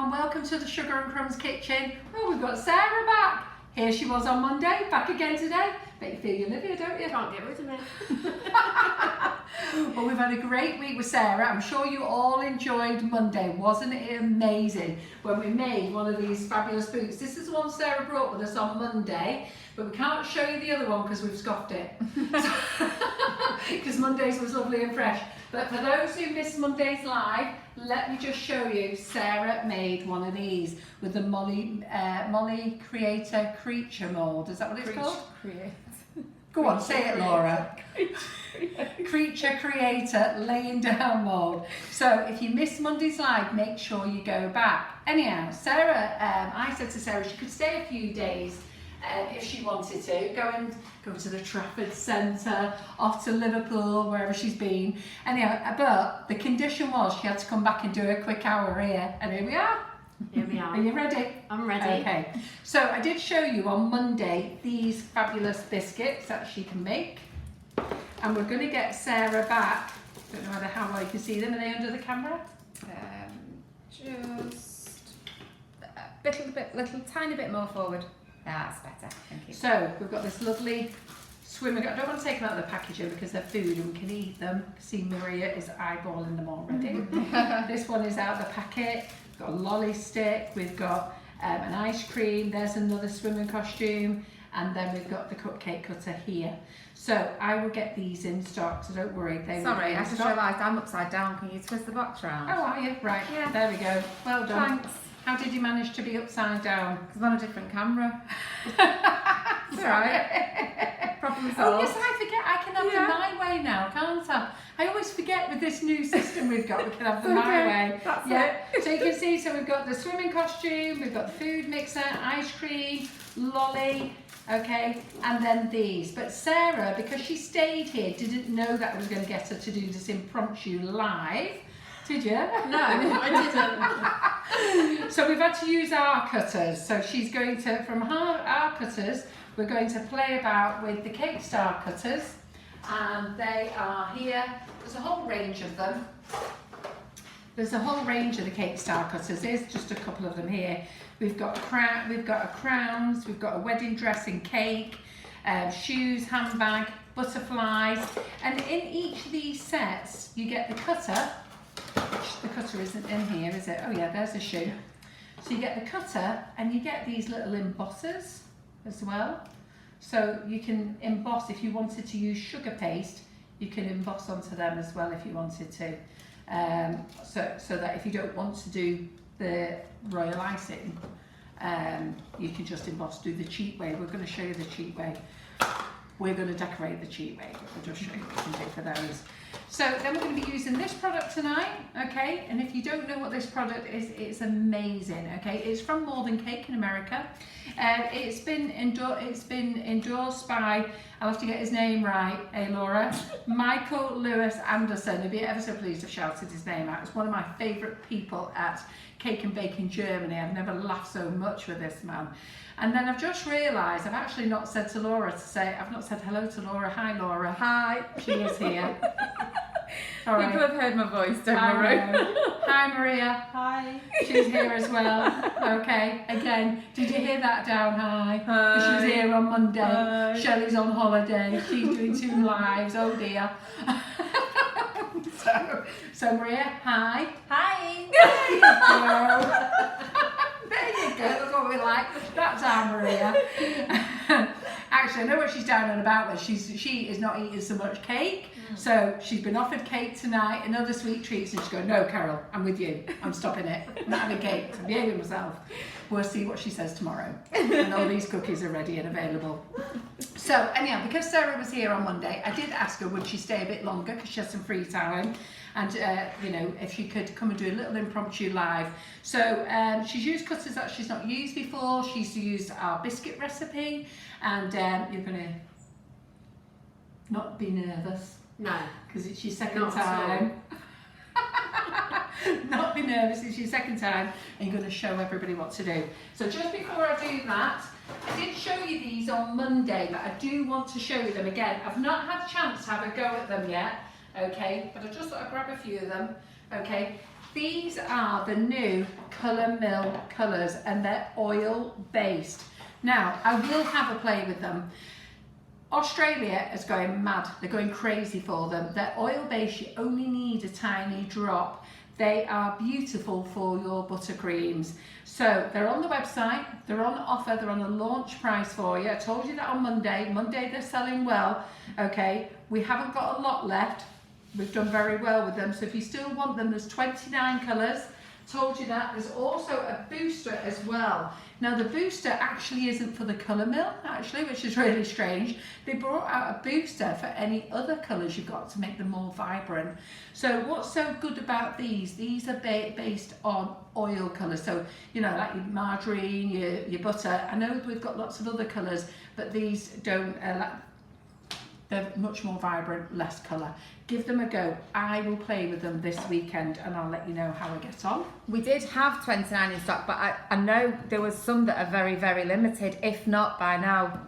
everyone, welcome to the Sugar and Crumbs kitchen. Oh, we've got Sarah back. Here she was on Monday, back again today. Bet you feel you live here, don't you? Can't get rid of me. Well, we've had a great week with Sarah. I'm sure you all enjoyed Monday. Wasn't it amazing when we made one of these fabulous boots? This is the one Sarah brought with us on Monday, but we can't show you the other one because we've scoffed it. Because Monday's was lovely and fresh. But for those who missed Monday's live, let me just show you. Sarah made one of these with the Molly Creator mould. Is that what it's called? Go on, say it, Laura. Creature Creator laying down mould. So if you missed Monday's live, make sure you go back. Anyhow, Sarah, I said to Sarah she could stay a few days if she wanted to, go to the Trafford Centre, off to Liverpool, wherever she's been. Anyhow, but the condition was she had to come back and do a quick hour here, and here we are. Here we are. Are you ready? I'm ready. Okay. So I did show you on Monday these fabulous biscuits that she can make, and we're going to get Sarah back. Don't know how well you can see them. Are they under the camera? Just a little tiny bit more forward. That's better, thank you. So we've got this lovely swimming. I don't want to take them out of the packaging because they're food and we can eat them. See, Maria is eyeballing them already. This one is out of the packet. We've got a lolly stick. We've got an ice cream. There's another swimming costume. And then we've got the cupcake cutter here. So I will get these in stock, so don't worry. Sorry, I just realised I'm upside down. Can you twist the box round? Oh, are you? Right, yeah. There we go. Well done. Thanks. How did you manage to be upside down? Because I'm on a different camera. It's alright. Problem solved. Oh yes, I forget I can have them my way now, can't I? I always forget with this new system we've got, we can have them my way. That's it. So you can see, so we've got the swimming costume, we've got the food mixer, ice cream, lolly, okay, and then these. But Sarah, because she stayed here, didn't know that I was going to get her to do this impromptu live. Did you? No, I didn't. So we've had to use our cutters. So she's going to, from our cutters, we're going to play about with the Cake Star cutters. And they are here. There's a whole range of them. There's a whole range of the Cake Star cutters. There's just a couple of them here. We've got crowns, we've got a wedding dress and cake, shoes, handbag, butterflies. And in each of these sets, you get the cutter. The cutter isn't in here, is it? Oh yeah, there's a shoe. So you get the cutter and you get these little embossers as well. So you can emboss, if you wanted to use sugar paste, you can emboss onto them as well if you wanted to. So that if you don't want to do the Royal Icing, you can just emboss, do the cheap way. We're going to show you the cheap way. We're going to decorate the cheap way, but we'll just show you what you can do for those. So then we're going to be using this product tonight, okay? And if you don't know what this product is, it's amazing, okay? It's from More Than Cake in America. It's been endorsed by, I'll have to get his name right, Laura, Michael Lewis Anderson. I'd be ever so pleased to have shouted his name out. It's one of my favourite people at Cake and Bake in Germany. I've never laughed so much with this man. And then I've just realised I've actually not said to Laura I've not said hello to Laura. Hi Laura. Hi. She is here. All right. People have heard my voice, don't worry. Hi Maria. Hi. She's here as well. Okay. Again, did you hear that down? Hi. Hi. She was here on Monday. Hi. Shelley's on holiday. She's doing 2 lives. Oh dear. So Maria, hi. Hi. There you go. That's what we like. That's our Maria. Actually, I know what she's down and about with. She is not eating so much cake. So she's been offered cake tonight and other sweet treats, and she's going, no, Carol, I'm with you. I'm stopping it. I'm not having cake. I'm behaving myself. We'll see what she says tomorrow. And all these cookies are ready and available. So anyhow, because Sarah was here on Monday, I did ask her would she stay a bit longer because she has some free time. And, you know, if she could come and do a little impromptu live. So she's used cutters that she's not used before. She's used our biscuit recipe. And you're going to not be nervous. No. Because it's your second time. Not be nervous, it's your second time. And you're going to show everybody what to do. So just before I do that, I did show you these on Monday, but I do want to show you them again. I've not had a chance to have a go at them yet. Okay, but I just thought I'd grab a few of them. Okay, These are the new Colour Mill colours and they're oil based. Now, I will have a play with them. Australia is going mad. They're going crazy for them. They're oil based. You only need a tiny drop. They are beautiful for your buttercreams. So they're on the website, they're on offer, they're on a launch price for you. I told you that on Monday. Monday they're selling well. Okay, we haven't got a lot left. We've done very well with them. So if you still want them, there's 29 colours. Told you that. There's also a booster as well. Now the booster actually isn't for the Colour Mill, actually, which is really strange. They brought out a booster for any other colours you've got to make them more vibrant. So what's so good about these? These are based on oil colours. So, you know, like your margarine, your butter. I know we've got lots of other colours, but these don't, they're much more vibrant, less colour. Give them a go. I will play with them this weekend and I'll let you know how I get on. We did have 29 in stock, but I know there was some that are very, very limited, if not by now,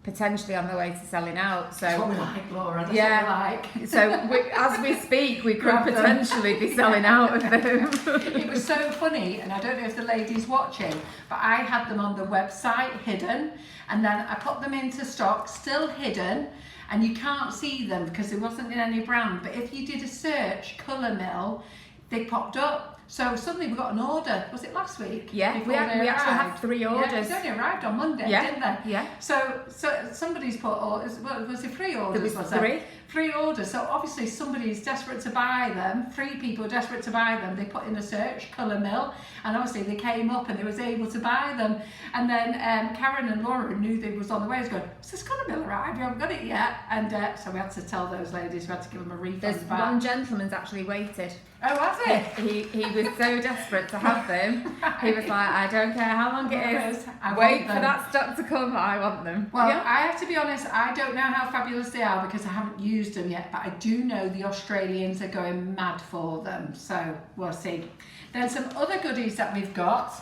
potentially on the way to selling out. So That's what we like, Laura. That's yeah, what we like. So as we speak, we could potentially be selling out of them. It was so funny, and I don't know if the lady's watching, but I had them on the website hidden, and then I put them into stock, still hidden, and you can't see them because it wasn't in any brand. But if you did a search, Colour Mill, they popped up. So suddenly we got an order. Was it last week? Yeah, we actually had 3 orders. Yeah, they only arrived on Monday, didn't they? Yeah. So somebody's put, was it 3 orders? There was 3. 3 orders. So obviously somebody's desperate to buy them. 3 people desperate to buy them. They put in a search, Colour Mill, and obviously they came up and they was able to buy them. And then Karen and Laura knew they was on the way. I was going, "Is this Colour Mill arrived? You haven't got it yet." And so we had to tell those ladies, we had to give them a refund. There's back. one gentleman's actually waited. Oh, has it? He was so desperate to have them. He was like, "I don't care how long it is. I Wait want for them." that stock to come. I want them." Well, Yeah. I have to be honest, I don't know how fabulous they are because I haven't used them yet, but I do know the Australians are going mad for them, so we'll see. Then some other goodies that we've got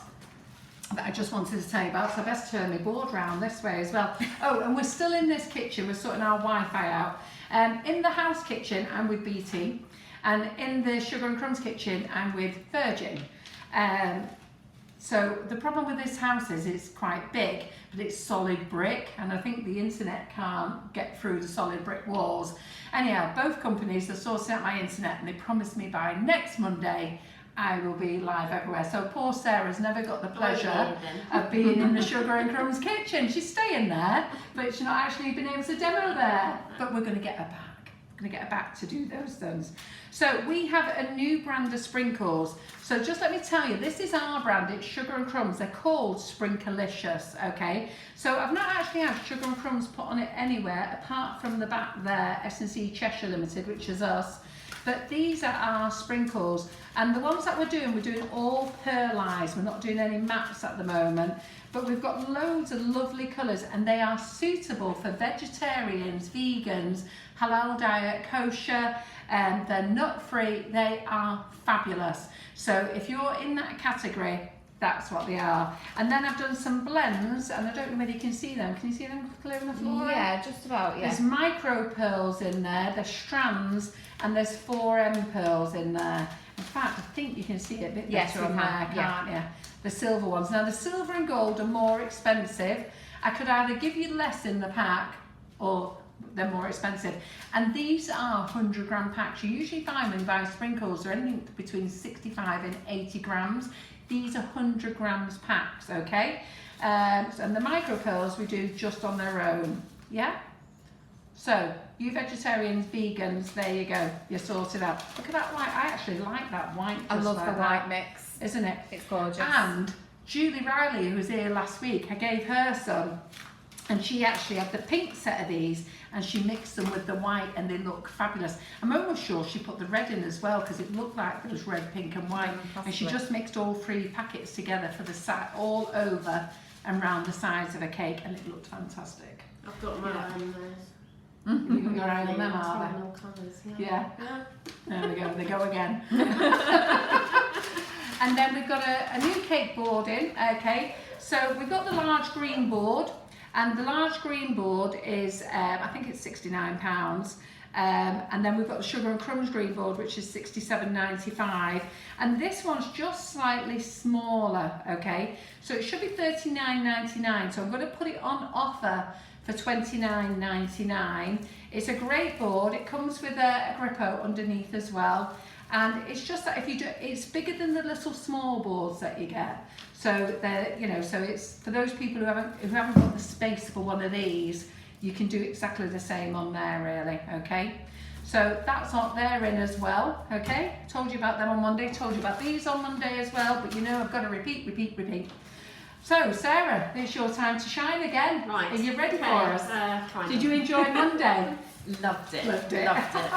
that I just wanted to tell you about, so I best turn my board round this way as well. Oh, and we're still in this kitchen, we're sorting our Wi-Fi out. In the house kitchen, I'm with BT, and in the Sugar and Crumbs kitchen, I'm with Virgin. So the problem with this house is it's quite big, but it's solid brick, and I think the internet can't get through the solid brick walls. Anyhow, both companies are sorting out my internet, and they promised me by next Monday I will be live everywhere. So poor Sarah's never got the pleasure of being in the Sugar and Crumbs kitchen. She's staying there, but she's not actually been able to demo there. But we're going to get her back. We're going to get her back to do those things. So we have a new brand of sprinkles. So just let me tell you, this is our brand. It's Sugar and Crumbs. They're called Sprinkalicious, okay? So I've not actually had Sugar and Crumbs put on it anywhere apart from the back there, S&C Cheshire Limited, which is us. But these are our sprinkles, and the ones that we're doing all pearlized. We're not doing any mattes at the moment, but we've got loads of lovely colours, and they are suitable for vegetarians, vegans, halal diet, kosher, they're nut-free. They are fabulous. So if you're in that category, that's what they are. And then I've done some blends, and I don't know whether you can see them. Can you see them clear enough, Laura? Yeah, just about, yeah. There's micro pearls in there, there's strands, and there's 4M pearls in there. In fact, I think you can see it a bit Yes, better you on can, there, can't you? The silver ones. Now, the silver and gold are more expensive. I could either give you less in the pack, or they're more expensive. And these are 100 gram packs. You usually find when you buy sprinkles, they're anything between 65 and 80 grams. These are 100 grams packs, okay? And the micro pearls we do just on their own, yeah? So, you vegetarians, vegans, there you go. You're sorted out. Look at that white. I actually like that white. I love like the that, white mix. isn't it? It's gorgeous. And Julie Riley, who was here last week, I gave her some, and she actually had the pink set of these, and she mixed them with the white, and they look fabulous. I'm almost sure she put the red in as well, because it looked like there was red, pink and white, and she just mixed all 3 packets together for the side, all over and round the sides of a cake, and it looked fantastic. I've got my eye on those. You've got your eye on them, are they? All colours, Yeah. There we go, they go again. And then we've got a new cake board in, okay? So we've got the large green board, and the large green board is, I think it's £69. And then we've got the Sugar and Crumbs green board, which is £67.95, and this one's just slightly smaller, okay? So it should be £39.99, so I'm going to put it on offer for £29.99. It's a great board. It comes with a grippo underneath as well, and it's just that if you do, it's bigger than the little small boards that you get. So they're, you know, so it's for those people who haven't got the space for one of these. You can do exactly the same on there, really, okay? So that's what they're in as well, okay? Told you about them on Monday, told you about these on Monday as well, but you know I've got to repeat. So, Sarah, it's your time to shine again. Right. Are you ready for us? Kind Did of. you enjoy Monday? Loved it. Loved it. Loved it.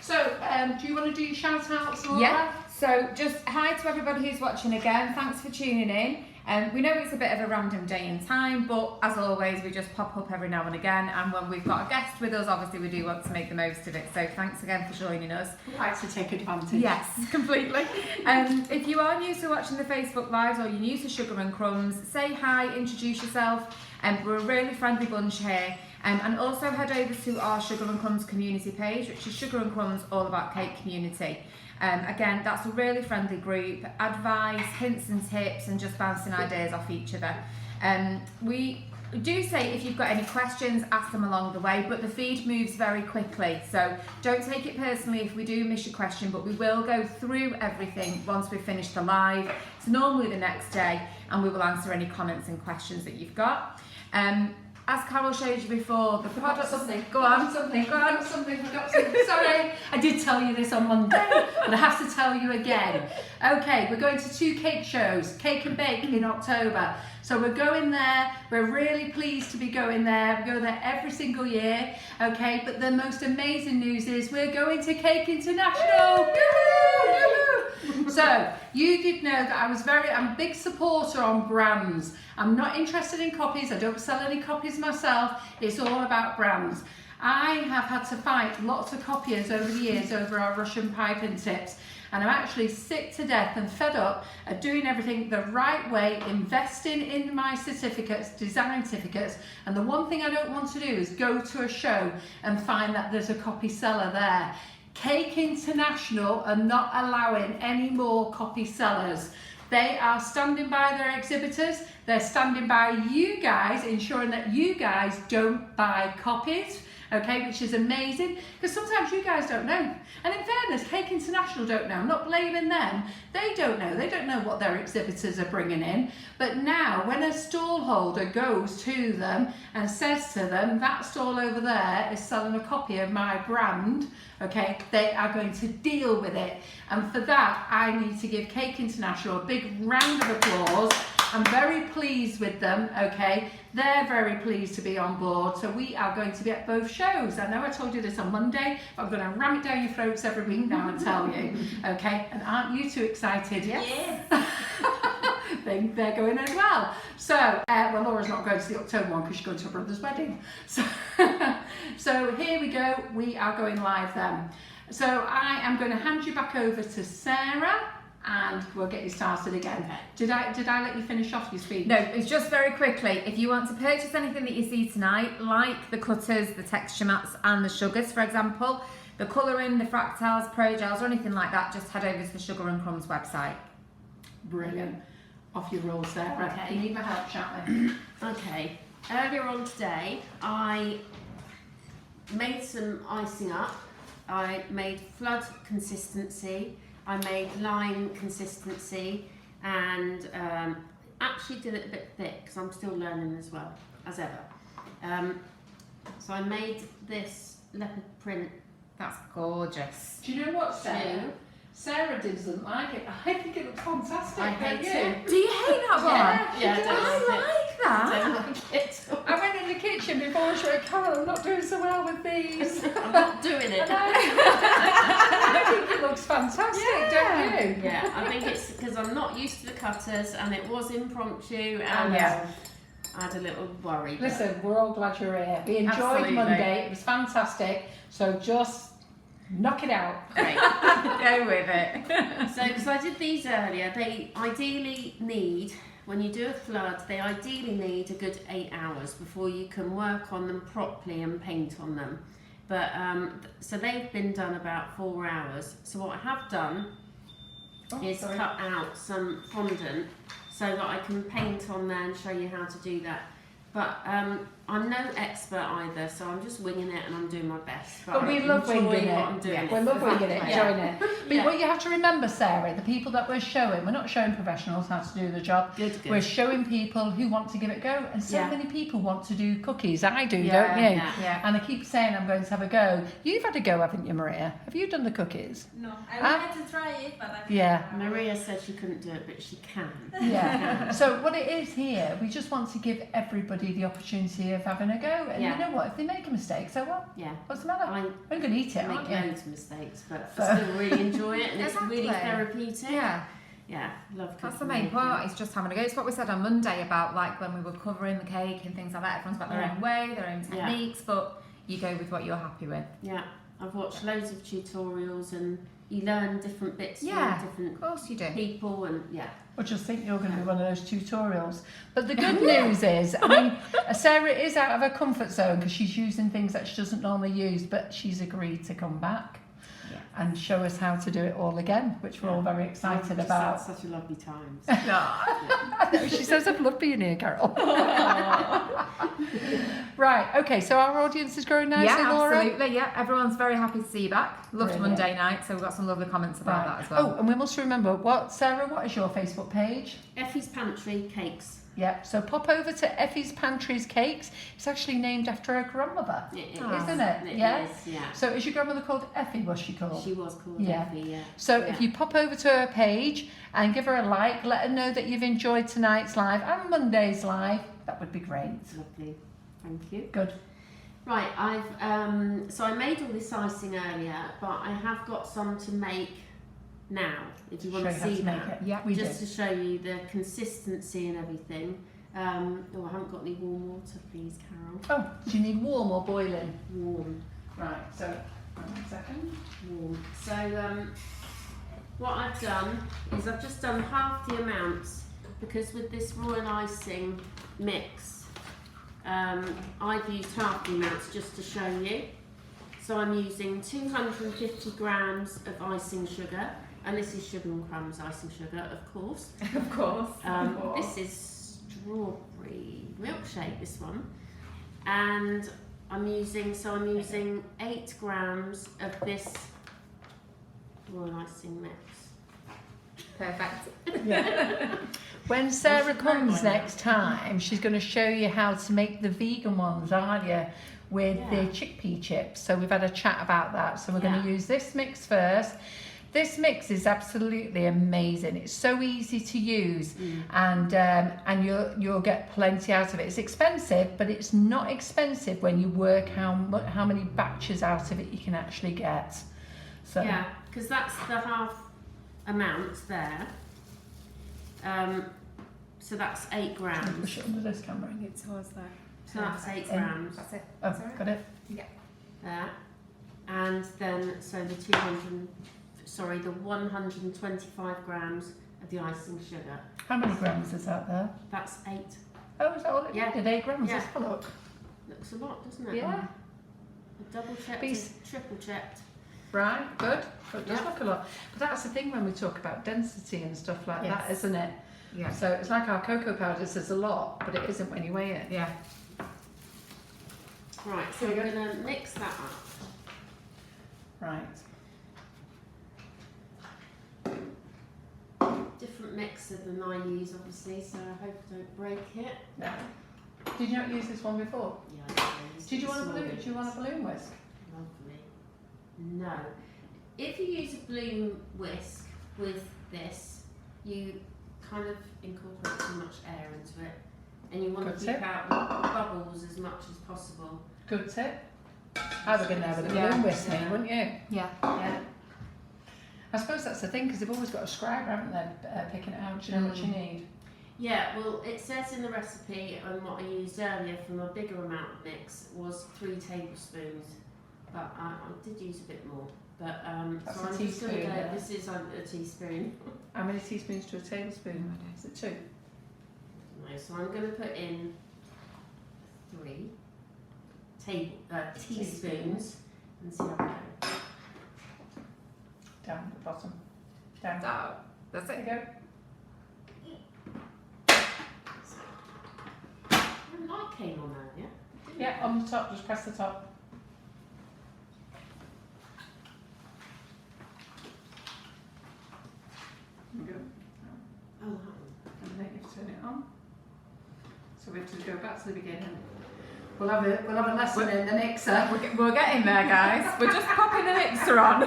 So, do you want to do your shout outs, Laura? Yeah, so just hi to everybody who's watching again. Thanks for tuning in. We know it's a bit of a random day and time, but as always, we just pop up every now and again. And when we've got a guest with us, obviously we do want to make the most of it. So thanks again for joining us. We like to take advantage. Yes, completely. If you are new to watching the Facebook Lives or you're new to Sugar and Crumbs, say hi, introduce yourself. We're a really friendly bunch here. And also head over to our Sugar and Crumbs community page, which is Sugar and Crumbs All About Cake Community. Again, that's a really friendly group, advice, hints and tips, and just bouncing ideas off each other. We do say if you've got any questions, ask them along the way, but the feed moves very quickly, so don't take it personally if we do miss your question, but we will go through everything once we've finished the live. It's normally the next day, and we will answer any comments and questions that you've got. As Carol showed you before, the product... Go on. Something. Sorry, I did tell you this on Monday, but I have to tell you again. Okay, we're going to 2 cake shows, Cake and Bake in October. So we're going there. We're really pleased to be going there. We go there every single year, okay? But the most amazing news is we're going to Cake International. Woo-hoo! So you did know that I'm a big supporter on brands. I'm not interested in copies. I don't sell any copies myself. It's all about brands. I have had to fight lots of copiers over the years over our Russian pipe and tips, and I'm actually sick to death and fed up at doing everything the right way, investing in my certificates, design certificates, and the one thing I don't want to do is go to a show and find that there's a copy seller there. Cake International are not allowing any more copy sellers. They are standing by their exhibitors, they're standing by you guys, ensuring that you guys don't buy copies, okay, which is amazing, because sometimes you guys don't know. And in fairness, Cake International don't know. I'm not blaming them. They don't know what their exhibitors are bringing in. But now, when a stall holder goes to them and says to them, that stall over there is selling a copy of my brand, okay, they are going to deal with it. And for that, I need to give Cake International a big round of applause. I'm very pleased with them, okay? They're very pleased to be on board, so we are going to be at both shows. I know I told you this on Monday, but I'm going to ram it down your throats every week now and tell you, okay? And aren't you two excited? Yes. They're going as well. So, well, Laura's not going to the October one because she's going to her brother's wedding. So, so here we go. We are going live then. So I am going to hand you back over to Sarah, and we'll get you started again. Okay. Did I let you finish off your speech? No, it's just very quickly. If you want to purchase anything that you see tonight, like the cutters, the texture mats and the sugars, for example, the colouring, the fractals, pro gels or anything like that, just head over to the Sugar and Crumbs website. Brilliant. Off your roll, Sarah. Okay. You need my help, Shatley. Okay. Earlier on today, I made some icing up. I made flood consistency. I made lime consistency, and actually did it a bit thick because I'm still learning as well, as ever. So I made this leopard print. That's gorgeous. Do you know what, Sarah? too. Sarah doesn't like it. I think it looks fantastic. I hate don't you? Do you hate that one? Yeah, I don't I like it. like that. I don't like it. I went in the kitchen before and showed Carol, I'm not doing so well with these. I'm not doing it. I think it looks fantastic, Yeah. don't you? Yeah, I think it's because I'm not used to the cutters, and it was impromptu, and Yeah. I had a little worry. but- Listen, we're all glad you're here. We enjoyed Absolutely. Monday. It was fantastic. So just knock it out. Great. Go with it. So, because I did these earlier, they ideally need, when you do a flood, they ideally need a good 8 hours before you can work on them properly and paint on them. But so they've been done about 4 hours. So what I have done is cut out some fondant so that I can paint on there and show you how to do that. But I'm no expert either, so I'm just winging it and I'm doing my best. But we love winging it. We love winging it, enjoying it. But what you have to remember, Sarah, the people that we're showing, we're not showing professionals how to do the job. Good. We're showing people who want to give it a go. And so many people want to do cookies. I do, don't you? Yeah. And I keep saying I'm going to have a go. You've had a go, haven't you, Maria? Have you done the cookies? No, I wanted to try it, but I Yeah. Maria said she couldn't do it, but she can. Yeah. So what it is here, we just want to give everybody the opportunity of having a go. And you know what? If they make a mistake, so what? Yeah. What's the matter? I We're going to eat it, make aren't you? loads of mistakes, but I still really enjoy it, and Exactly. it's really therapeutic. Yeah. Yeah, love cooking. That's the main part, is just having a go. It's what we said on Monday about like when we were covering the cake and things like that. Everyone's got their own way, their own techniques, but you go with what you're happy with. Yeah, I've watched loads of tutorials and you learn different bits from different Of course you do. people, and I just think you're going to be one of those tutorials. But the good news is, I mean, Sarah is out of her comfort zone because she's using things that she doesn't normally use, but she's agreed to come back and show us how to do it all again, which we're all very excited about. Had such a lovely time. I know, she says I've loved being here, Carol. Right, okay, so our audience is growing nicely, Laura? Absolutely, yeah. Everyone's very happy to see you back. Loved Brilliant. Monday night, so we've got some lovely comments about that as well. Oh, and we must remember, Sarah, what is your Facebook page? Effie's Pantry Cakes. Yep, so pop over to Effie's Pantry's Cakes. It's actually named after her grandmother, isn't it? It yeah? is, yeah. So is your grandmother called Effie, was she called? She was called Yeah. Effie, yeah. So if you pop over to her page and give her a like, let her know that you've enjoyed tonight's live and Monday's live, that would be great. Lovely, thank you. Good. Right, so I made all this icing earlier, but I have got some to make now, if you want to see that. Yeah, we Just do. to show you the consistency and everything. I haven't got any warm water, please, Carol. Oh, do you need warm or boiling? Warm. Right, so, 1 second. Warm. So, what I've done is I've just done half the amounts, because with this Royal Icing mix, I've used half the amounts just to show you. So I'm using 250 grams of icing sugar, and this is Sugar and Crumbs icing sugar, of course. Of course. This is strawberry milkshake, this one. And I'm using 8 grams of this Royal Icing mix. Perfect. Yeah. When Sarah comes next time, she's going to show you how to make the vegan ones, aren't you? With the chickpea chips. So we've had a chat about that. So we're going to use this mix first. This mix is absolutely amazing. It's so easy to use, and you'll get plenty out of it. It's expensive, but it's not expensive when you work how many batches out of it you can actually get. So yeah, because that's the half amount there. So that's 8 grams. push it under this camera. Bring it towards there. So that's 8 grams. That's it. Oh, Sorry. got it. Yeah. There. And then, so the 125 grams of the icing sugar. How many grams is that there? That's 8. Oh, is that all it needed? 8 grams. Yeah. Let's have a look. Looks a lot, doesn't it? Yeah. I double checked, triple checked. Right, good. It does look a lot. But that's the thing when we talk about density and stuff like that, isn't it? Yeah. So it's like our cocoa powder says a lot, but it isn't when you weigh it. Yeah. Right, so we're going to mix that up. Right. Different mixer than I use, obviously, so I hope I don't break it. No. Did you not use this one before? Yeah, I used Did you want a small balloon? bits. Do you want a balloon whisk? Lovely. No. If you use a balloon whisk with this, you kind of incorporate too much air into it, and you want Good to keep tip. out the bubbles as much as possible. Good tip. I would go now with a balloon whisk, me, wouldn't you? Yeah. Yeah. I suppose that's the thing, because they've always got a scribe, haven't they, picking it out. Do you know what you need? Yeah, well, it says in the recipe, and what I used earlier from a bigger amount of mix was 3 tablespoons, but I did use a bit more. But That's so a I'm just going to teaspoon, go. yeah. This is a teaspoon. How many teaspoons to a tablespoon? Is it 2? No, so I'm going to put in 3 teaspoons and see how we go. Down at the bottom. Down. Oh, that's There it. you go. The light came on earlier. Yeah, on the top, just press the top. There you go. Oh, that one. And then you turn it on. So we have to go back to the beginning. We'll have a lesson in the mixer. We're getting there, guys. We're just popping the mixer on.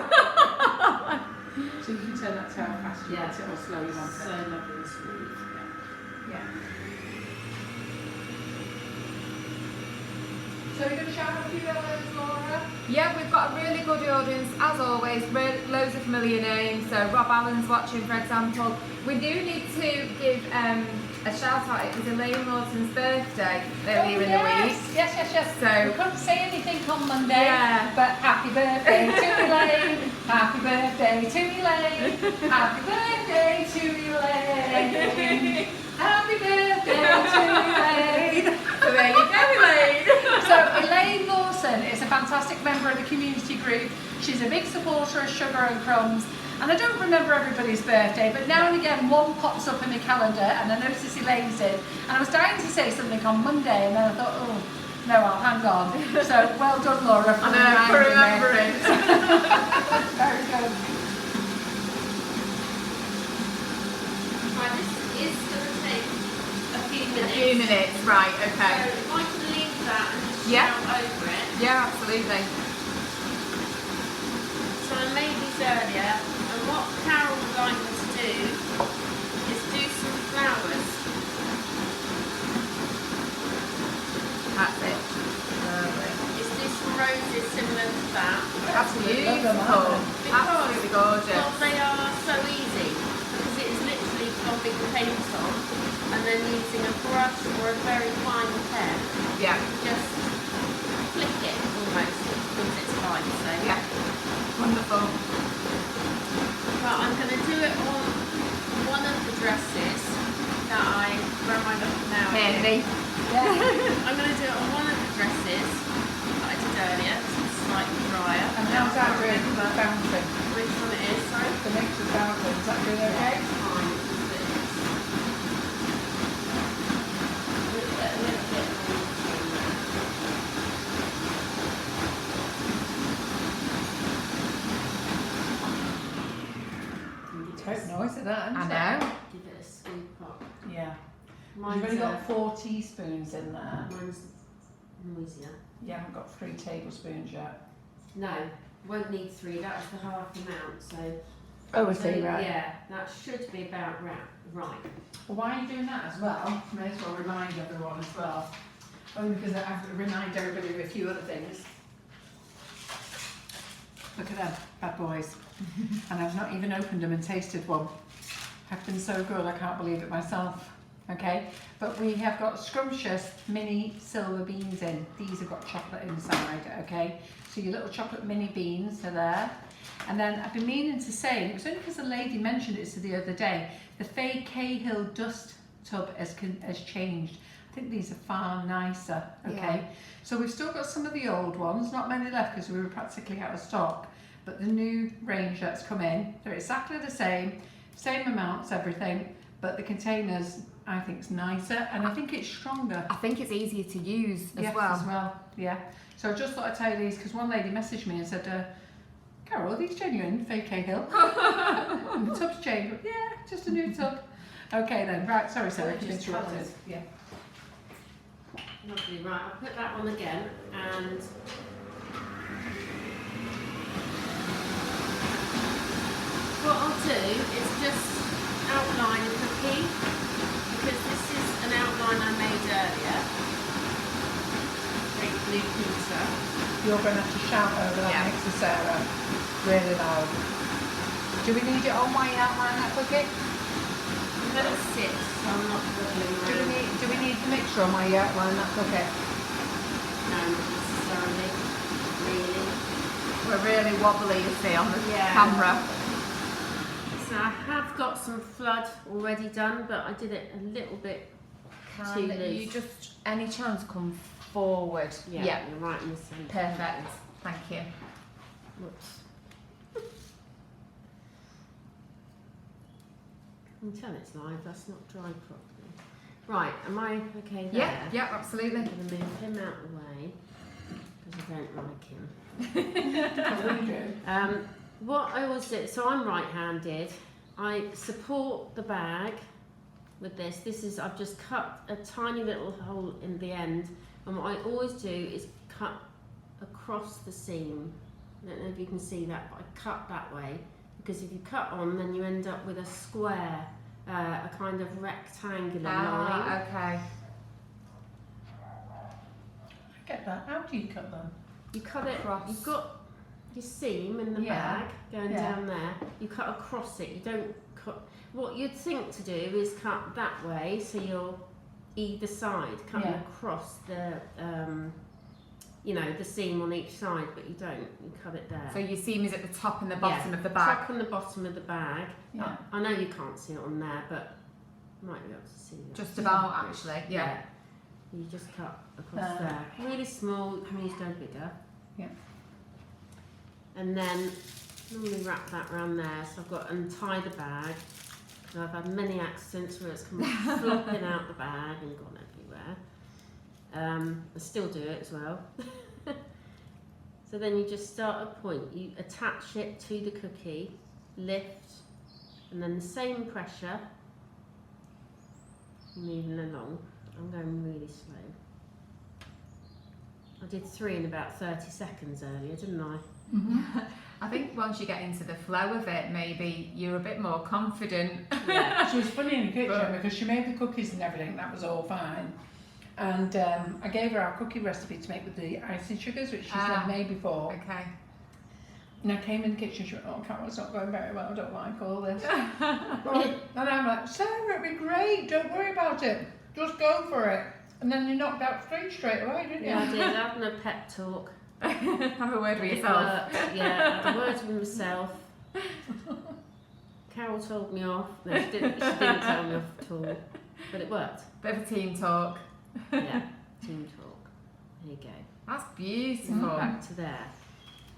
So you can turn that to how fast you Yeah. want it or slow you want So it. lovely and smooth. Yeah. So we're going to shout a few words, Laura. Yeah, we've got a really good audience, as always, loads of familiar names. So Rob Allen's watching, for example. We do need to give a shout out. It was Elaine Lawson's birthday earlier in the week. Yes. So- we couldn't say anything on Monday, Yeah. but happy birthday to Elaine. Happy birthday to Elaine. Happy birthday to Elaine. Happy birthday to Elaine. So there you go, Elaine. So Elaine Lawson is a fantastic member of the community group. She's a big supporter of Sugar and Crumbs. And I don't remember everybody's birthday, but now and again one pops up in my calendar, and I noticed Elaine's did. And I was dying to say something on Monday, and then I thought, oh, no, I'll hang on. So well done, Laura, for remembering. Very good. Right, this is going to take a few A minutes. few minutes, right, So okay. if I can leave that and just Yeah. shout over it. Yeah, absolutely. So I made these earlier, and what Carol would like me to do is do some flowers. That's it. Lovely. Is do some roses similar to that. That's beautiful. Absolutely gorgeous. Well, they are so easy because it is literally plopping the paint on and then using a brush or a very fine pen, Yeah, just flick it almost because it's fine. So yeah. Wonderful. But I'm going to do it on one of the dresses that where am I looking now? Handy. I'm going to do it on one of the dresses that I did earlier, so it's slightly drier. And how's that doing for the fountain? Which one it is, sorry? The mixed fountain, is that doing okay? It's fine. A little bit more. Total noise of that, isn't I it? know. Give it a scoop up. Yeah. Mine's, You've only got 4 teaspoons in there. mine's noisier. You haven't got 3 tablespoons yet. No, won't need 3. That was the half amount. So. Oh, I So, see, right. Yeah, that should be about right. Well, why are you doing that as well? May as well remind everyone as well. Only because I have to remind everybody of a few other things. Look at them, bad boys. And I've not even opened them and tasted one. Have been so good, I can't believe it myself. Okay, but we have got scrumptious mini silver beans in. These have got chocolate inside, okay? So your little chocolate mini beans are there. And then I've been meaning to say, and it was only because a lady mentioned it to the other day, the Faye Cahill dust tub has changed. I think these are far nicer, okay? Yeah. So we've still got some of the old ones, not many left because we were practically out of stock, but the new range that's come in, they're exactly the same amounts, everything, but the containers I think is nicer and I think it's stronger. I think it's easier to use as well. Yeah. So I just thought I'd tell you these because one lady messaged me and said, Carol, are these genuine Faye Cahill? And the tub's changed. Yeah, just a new tub. Okay then, right, sorry Sarah, Just if you interrupted. colours. Yeah. Lovely, right, I'll put that on again and what I'll do is just outline a cookie because this is an outline I made earlier. Take blue pizza. You're going to have to shout over that Yeah. next to Sarah, really loud. Do we need it on while you outline that cookie? Let it sit so I'm not wiggling around. Do we need the mixture on while you outline that cookie? No, not necessarily. Really. We're really wobbly, you see, on the Yeah. camera. So I have got some flood already done, but I did it a little bit too Can loose. you just, any chance, come forward? Yeah, you're right in the centre. Perfect. Thank you. Whoops. You can tell it's live, that's not dried properly. Right, am I okay there? Yeah, yeah, absolutely. I'm going to move him out of the way because I don't like him. What I always do, so I'm right-handed. I support the bag with this. I've just cut a tiny little hole in the end, and what I always do is cut across the seam. I don't know if you can see that, but I cut that way, because if you cut on, then you end up with a square, a kind of rectangular line. Okay. I get that. How do you cut them? You cut it Across. You've got your seam in the Yeah. bag going Yeah. down there. You cut across it. You don't cut. What you'd think to do is cut that way, so you're either side, cutting Yeah. across the, the seam on each side, but you don't. You cut it there. So your seam is at the top and the bottom Yeah, of the bag. Top and the bottom of the bag. Yeah. I know you can't see it on there, but you might be able to see that. Just about, actually. Yeah. You just cut across there. Really small, you can always go bigger. Yeah. And then normally wrap that around there. So I've got to untie the bag. So I've had many accidents where it's come flopping out the bag and gone everywhere. I still do it as well. So then you just start a point. You attach it to the cookie, lift, and then the same pressure, moving along. I'm going really slow. I did 3 in about 30 seconds earlier, didn't I? I think once you get into the flow of it, maybe you're a bit more confident. Yeah. She was funny in the kitchen because she made the cookies and everything, that was all fine. And I gave her our cookie recipe to make with the icing sugars, which she's never made before. Okay. And I came in the kitchen, she went, oh, Carol's not going very well, I don't like all this. And I'm like, Sarah, it'd be great, don't worry about it, just go for it. And then you knocked out 3 straight away, didn't you? Yeah, I did. Having a pep talk. Have a word with It yourself. worked, yeah, I had a word with myself. Carol told me off. No, she didn't tell me off at all. But it worked. Bit of a team talk. Yeah, team talk. There you go. That's beautiful. Back to there.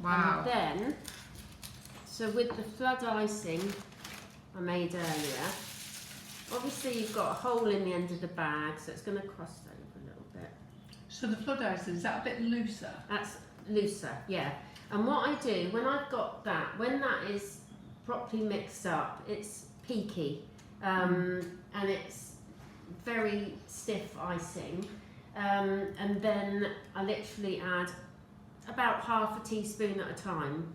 Wow. And then, so with the flood icing I made earlier, obviously you've got a hole in the end of the bag, so it's going to cross over a little bit. So the flood icing, is that a bit looser? That's looser, yeah. And what I do, when I've got that, when that is properly mixed up, it's peaky, and it's very stiff icing. And then I literally add about half a teaspoon at a time.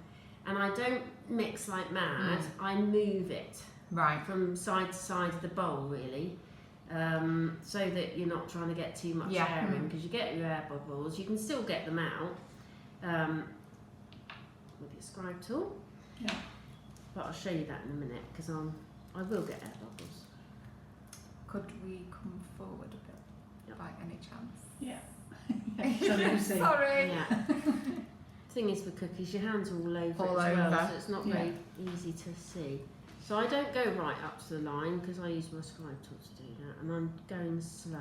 And I don't mix like mad, I move it Right. from side to side of the bowl, really. So that you're not trying to get too much Yeah. air in, because you get your air bubbles. You can still get them out with your scribe tool. Yeah. But I'll show you that in a minute, because I will get air bubbles. Could we come forward a bit? Yep. By any chance? Yeah. So Lucy. Sorry. Yeah. Thing is with cookies, your hands are all over All it as well, over. so it's not very easy to see. So I don't go right up to the line, because I use my scribe tool to do that, and I'm going slow.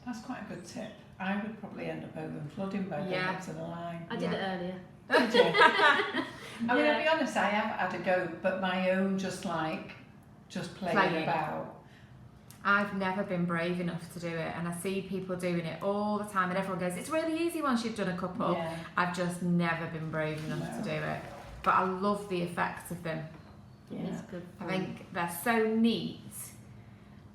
That's quite a good tip. I would probably end up over flooding by going Yeah. up to the line. I did it earlier. Did you? I mean, Yeah. I'll be honest, I have had a go, but my own just playing about. I've never been brave enough to do it, and I see people doing it all the time, and everyone goes, it's really easy once you've done a couple. Yeah. I've just never been brave enough to do it. But I love the effect of them. Yeah. It's good I fun. think they're so neat,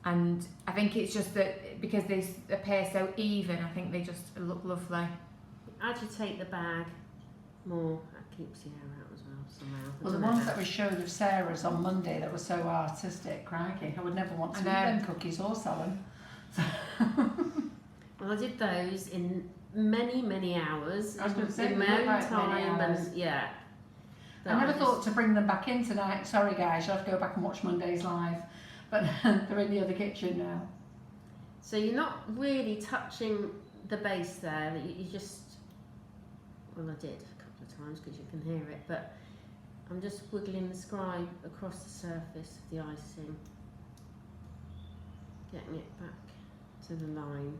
and I think it's just that because they appear so even, I think they just look lovely. Agitate the bag more, that keeps the air out as well somehow. Well, the ones that we showed of Sarah's on Monday that were so artistic, crikey, I would never want to eat them cookies or sell them. Well, I did those in many hours. I was going to say, in they my look own like many time, hours. and yeah. I never thought to bring them back in tonight. Sorry guys, you'll have to go back and watch Monday's live. But they're in the other kitchen now. So you're not really touching the base there. You just, well, I did a couple of times because you can hear it, but I'm just wiggling the scribe across the surface of the icing, getting it back to the line.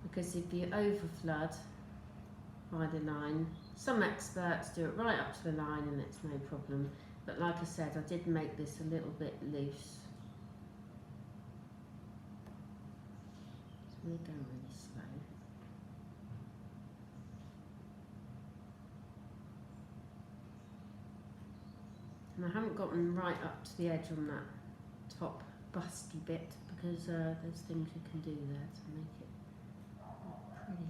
Because if you over flood, by the line. Some experts do it right up to the line and it's no problem. But like I said, I did make this a little bit loose. So we go really slow. And I haven't gotten right up to the edge on that top busty bit because there's things you can do there to make it pretty.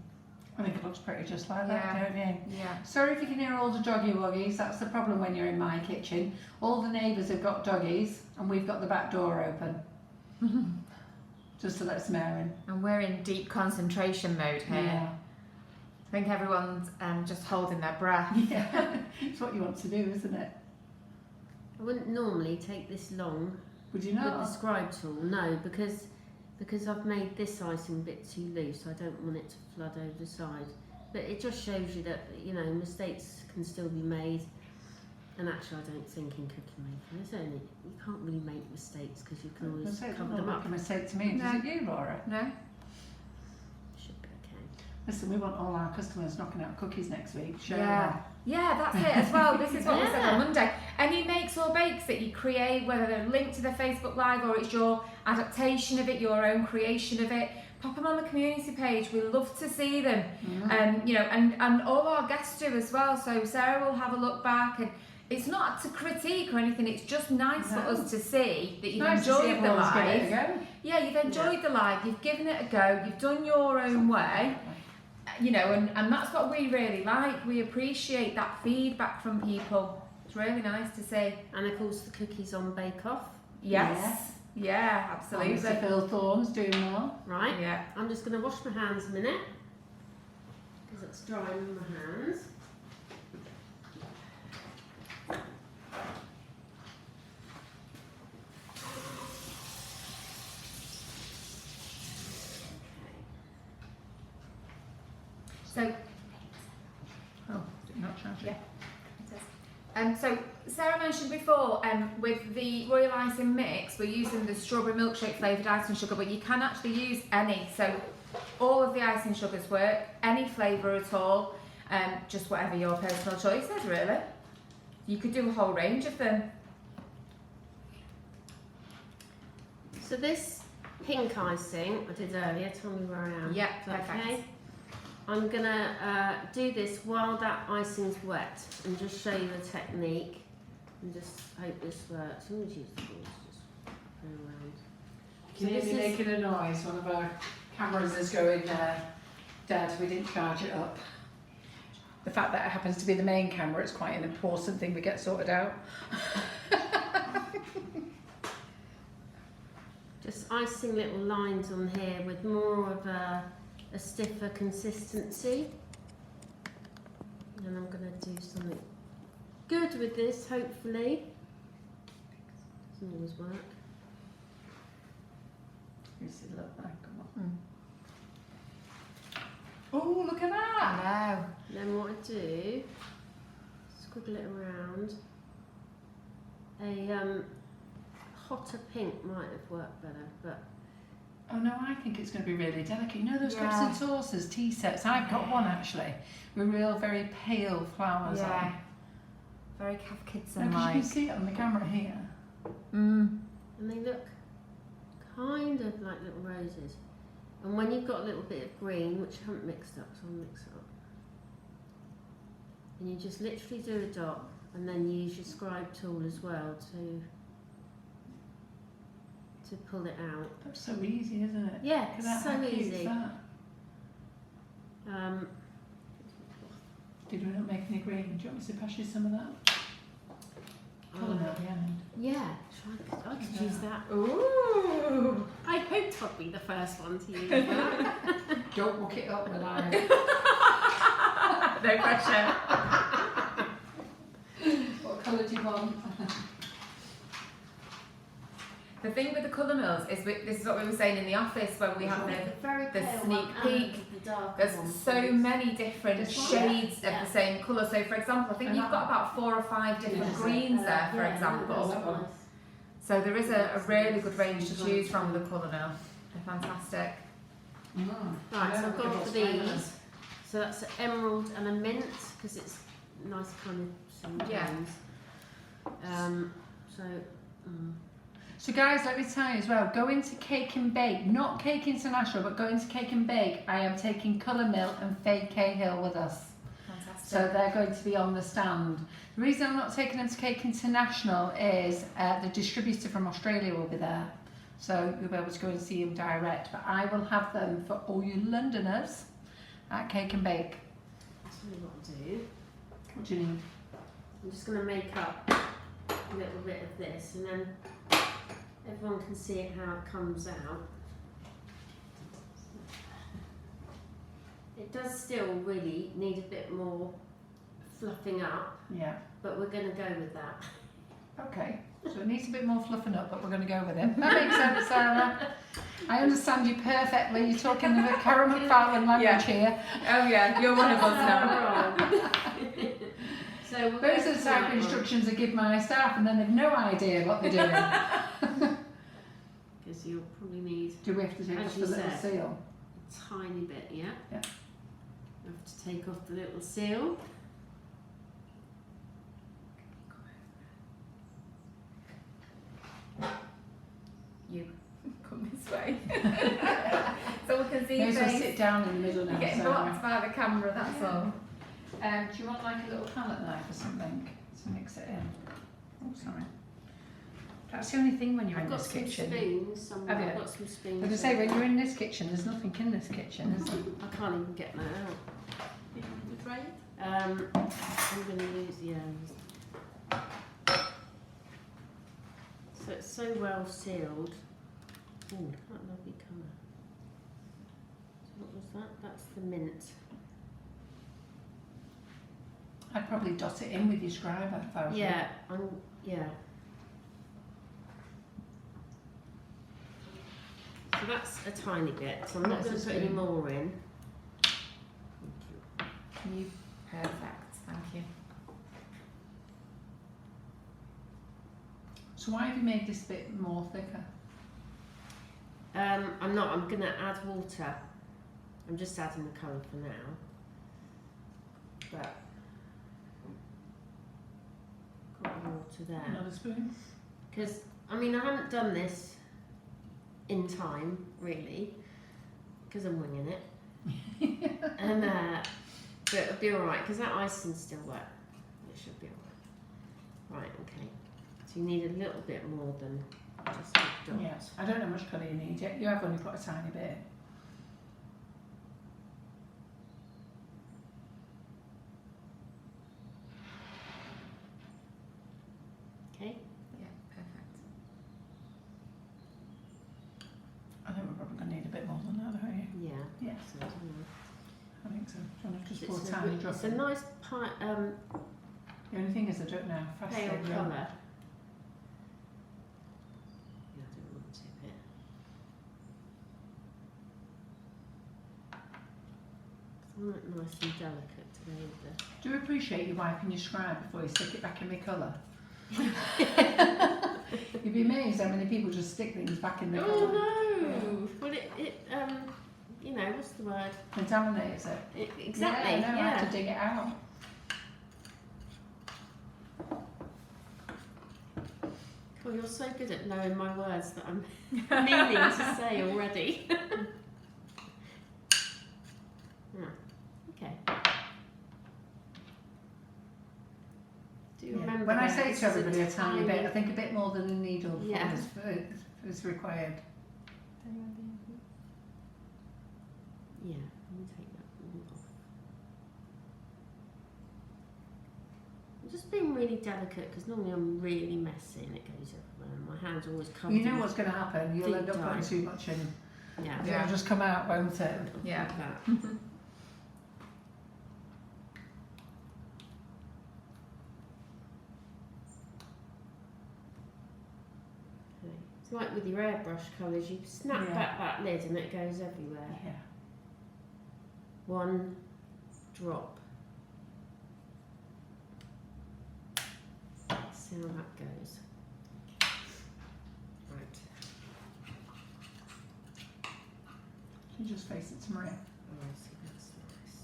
I think it looks pretty just like that, don't you? Yeah. Sorry if you can hear all the doggy woggies, that's the problem when you're in my kitchen. All the neighbours have got doggies and we've got the back door open. Just to let us air in. And we're in deep concentration mode here. Yeah. I think everyone's just holding their breath. Yeah, it's what you want to do, isn't it? I wouldn't normally take this long Would you with the not? scribe tool, no, because I've made this icing a bit too loose. I don't want it to flood over the side. But it just shows you that, you know, mistakes can still be made. And actually, I don't think in cooking making, is there any? You can't really make mistakes because you can always cover them up. A mistake to me, does it you, Laura? No? Should be okay. Listen, we want all our customers knocking out cookies next week. Show Yeah. them. Yeah, that's it as well. This is what we said Yeah. on Monday. Any makes or bakes that you create, whether they're linked to the Facebook Live or it's your adaptation of it, your own creation of it, pop them on the community page. We love to see them. You know, and all our guests do as well. So Sarah will have a look back, and it's not to critique or anything. It's just nice for us to see that you've Nice to see enjoyed the everyone's given it a live. go. Yeah, you've enjoyed the live. You've given it a go. You've done your own way. You know, and that's what we really like. We appreciate that feedback from people. It's really nice to see. And of course, the cookies on Bake Off, Yes. Yeah, absolutely. Mr. Phil Thorne's doing well. right? Yeah. I'm just going to wash my hands a minute because it's drying on my hands. So, Oh, not charging. Yeah. So Sarah mentioned before, with the Royal Icing mix, we're using the strawberry milkshake flavoured icing sugar, but you can actually use any. So all of the icing sugars work, any flavour at all, just whatever your personal choice is, really. You could do a whole range of them. So this pink icing I did earlier, tell me where I am. Yeah, Is that perfect. okay? I'm gonna do this while that icing's wet and just show you the technique and just hope this works. I'm gonna use the balls, just go around. Can you hear me making a noise? One of our cameras is going dead. We didn't charge it up. The fact that it happens to be the main camera, it's quite an important thing we get sorted out. Just icing little lines on here with more of a stiffer consistency. And I'm going to do something good with this, hopefully. Doesn't always work. You see, look like, come on. Oh, look at that! Wow. Then what I do, squiggle it around. A hotter pink might have worked better, but Oh no, I think it's going to be really delicate. You know those Yeah. cups and saucers, tea sets? I've got one actually, with real very pale flowers Yeah. Very Cath Kidston on. No, 'cause you can like. see it on the camera here. Mm. and they look kind of like little roses. And when you've got a little bit of green, which I haven't mixed up, so I'll mix it up. And you just literally do a dot, and then use your scribe tool as well to pull it out. That's so easy, isn't it? Yeah, Look at that, so how cute is easy. that? Did we not make any green? Do you want me to pass you some of that? Colour at the end. Yeah, I could use that. Ooh. I hoped I'd be the first one to use that. Don't muck it up, we're live. No pressure. What colour do you want? The thing with the colour mills is this is what we were saying in the office when we have the sneak peek. There's so many different This one? shades of the same colour. So for example, I think you've got about 4 or 5 different greens there, for example. So there is a really good range to choose from with the colour mill. They're fantastic. Right, so I've gone for these. So that's an emerald and a mint because it's nice kind of some Yeah. tones. So. So guys, let me tell you as well, go into Cake and Bake, not Cake International, but go into Cake and Bake. I am taking Colour Mill and Faye Cahill with us. Fantastic. So they're going to be on the stand. The reason I'm not taking them to Cake International is the distributor from Australia will be there. So you'll be able to go and see them direct. But I will have them for all you Londoners at Cake and Bake. I'll tell you what I'll do. What do you need? I'm just going to make up a little bit of this and then everyone can see it how it comes out. It does still really need a bit more fluffing up, Yeah. but we're going to go with that. Okay. So it needs a bit more fluffing up, but we're going to go with it. That makes sense, Sarah. I understand you perfectly. You're talking the Karen McFarlane language here. Oh yeah, you're one of us now. So we'll Those go are the for type that of one. instructions I give my staff, and then they've no idea what they're doing. Because you'll probably need Do we have to take As off you the little said. seal? a tiny bit, yeah? Yeah. You have to take off the little seal. You come this way. So we can see May as well face. sit down in the middle now. You're getting Sarah. blocked by the camera, that's all. Do you want like a little palette knife or something to mix it in? Oh, sorry. That's the only thing when you're I've in got this some kitchen. spoons somewhere. Have you? I've got some spoons. I was going to say, when you're in this kitchen, there's nothing in this kitchen, is there? I can't even get that out. You want to try it? I'm going to use, so it's so well sealed. Oh, what a lovely colour. So what was that? That's the mint. I'd probably dot it in with your scriber if I was you. Yeah, yeah. So that's a tiny bit, so I'm not That's going a to put any spoon. more in. You perfect, thank you. So why have you made this bit more thicker? I'm not, I'm going to add water. I'm just adding the colour for now. But, got the water there. Another spoon? Because, I mean, I haven't done this in time, really, because I'm winging it. And, but it'll be alright, because that icing's still wet. It should be alright. Right, okay. So you need a little bit more than just a dot. Yes. I don't know how much colour you need yet. You have only put a tiny bit. Okay? Yeah, perfect. I think we're probably going to need a bit more than that, don't you? Yeah. Yes. So, I think so. Do you want to just pour a it's tiny drop it's a in? nice The only thing is I don't know how fast pale they go. colour. Yeah, I don't want to tip it. I want it nice and delicate today with the... Do you appreciate you wiping your scribe before you stick it back in the colour? You'd be amazed how many people just stick things back in the colour. Oh no! Well, it you know, what's the word? Contaminates it. Exactly. Yeah, I know, I Yeah. have to dig it out. Well, you're so good at knowing my words that I'm meaning to say already. Okay. Do you Yeah. remember When I that? say This to is a everybody a tiny bit, I tiny- think a bit more than a needle Yeah. is required. Yeah, let me take that one off. I'm just being really delicate because normally I'm really messy and it goes everywhere. And my hands are always covered. You know in what's going to happen. You'll deep end up putting dive. too much in. Yeah. It'll just come out, won't it? Yeah. Like that. Okay. It's like with your airbrush colours, you snap Yeah. back that lid and it goes everywhere. Yeah. One drop. Let's see how that goes. Right. You just face it to Maria. Oh, I see, that's nice.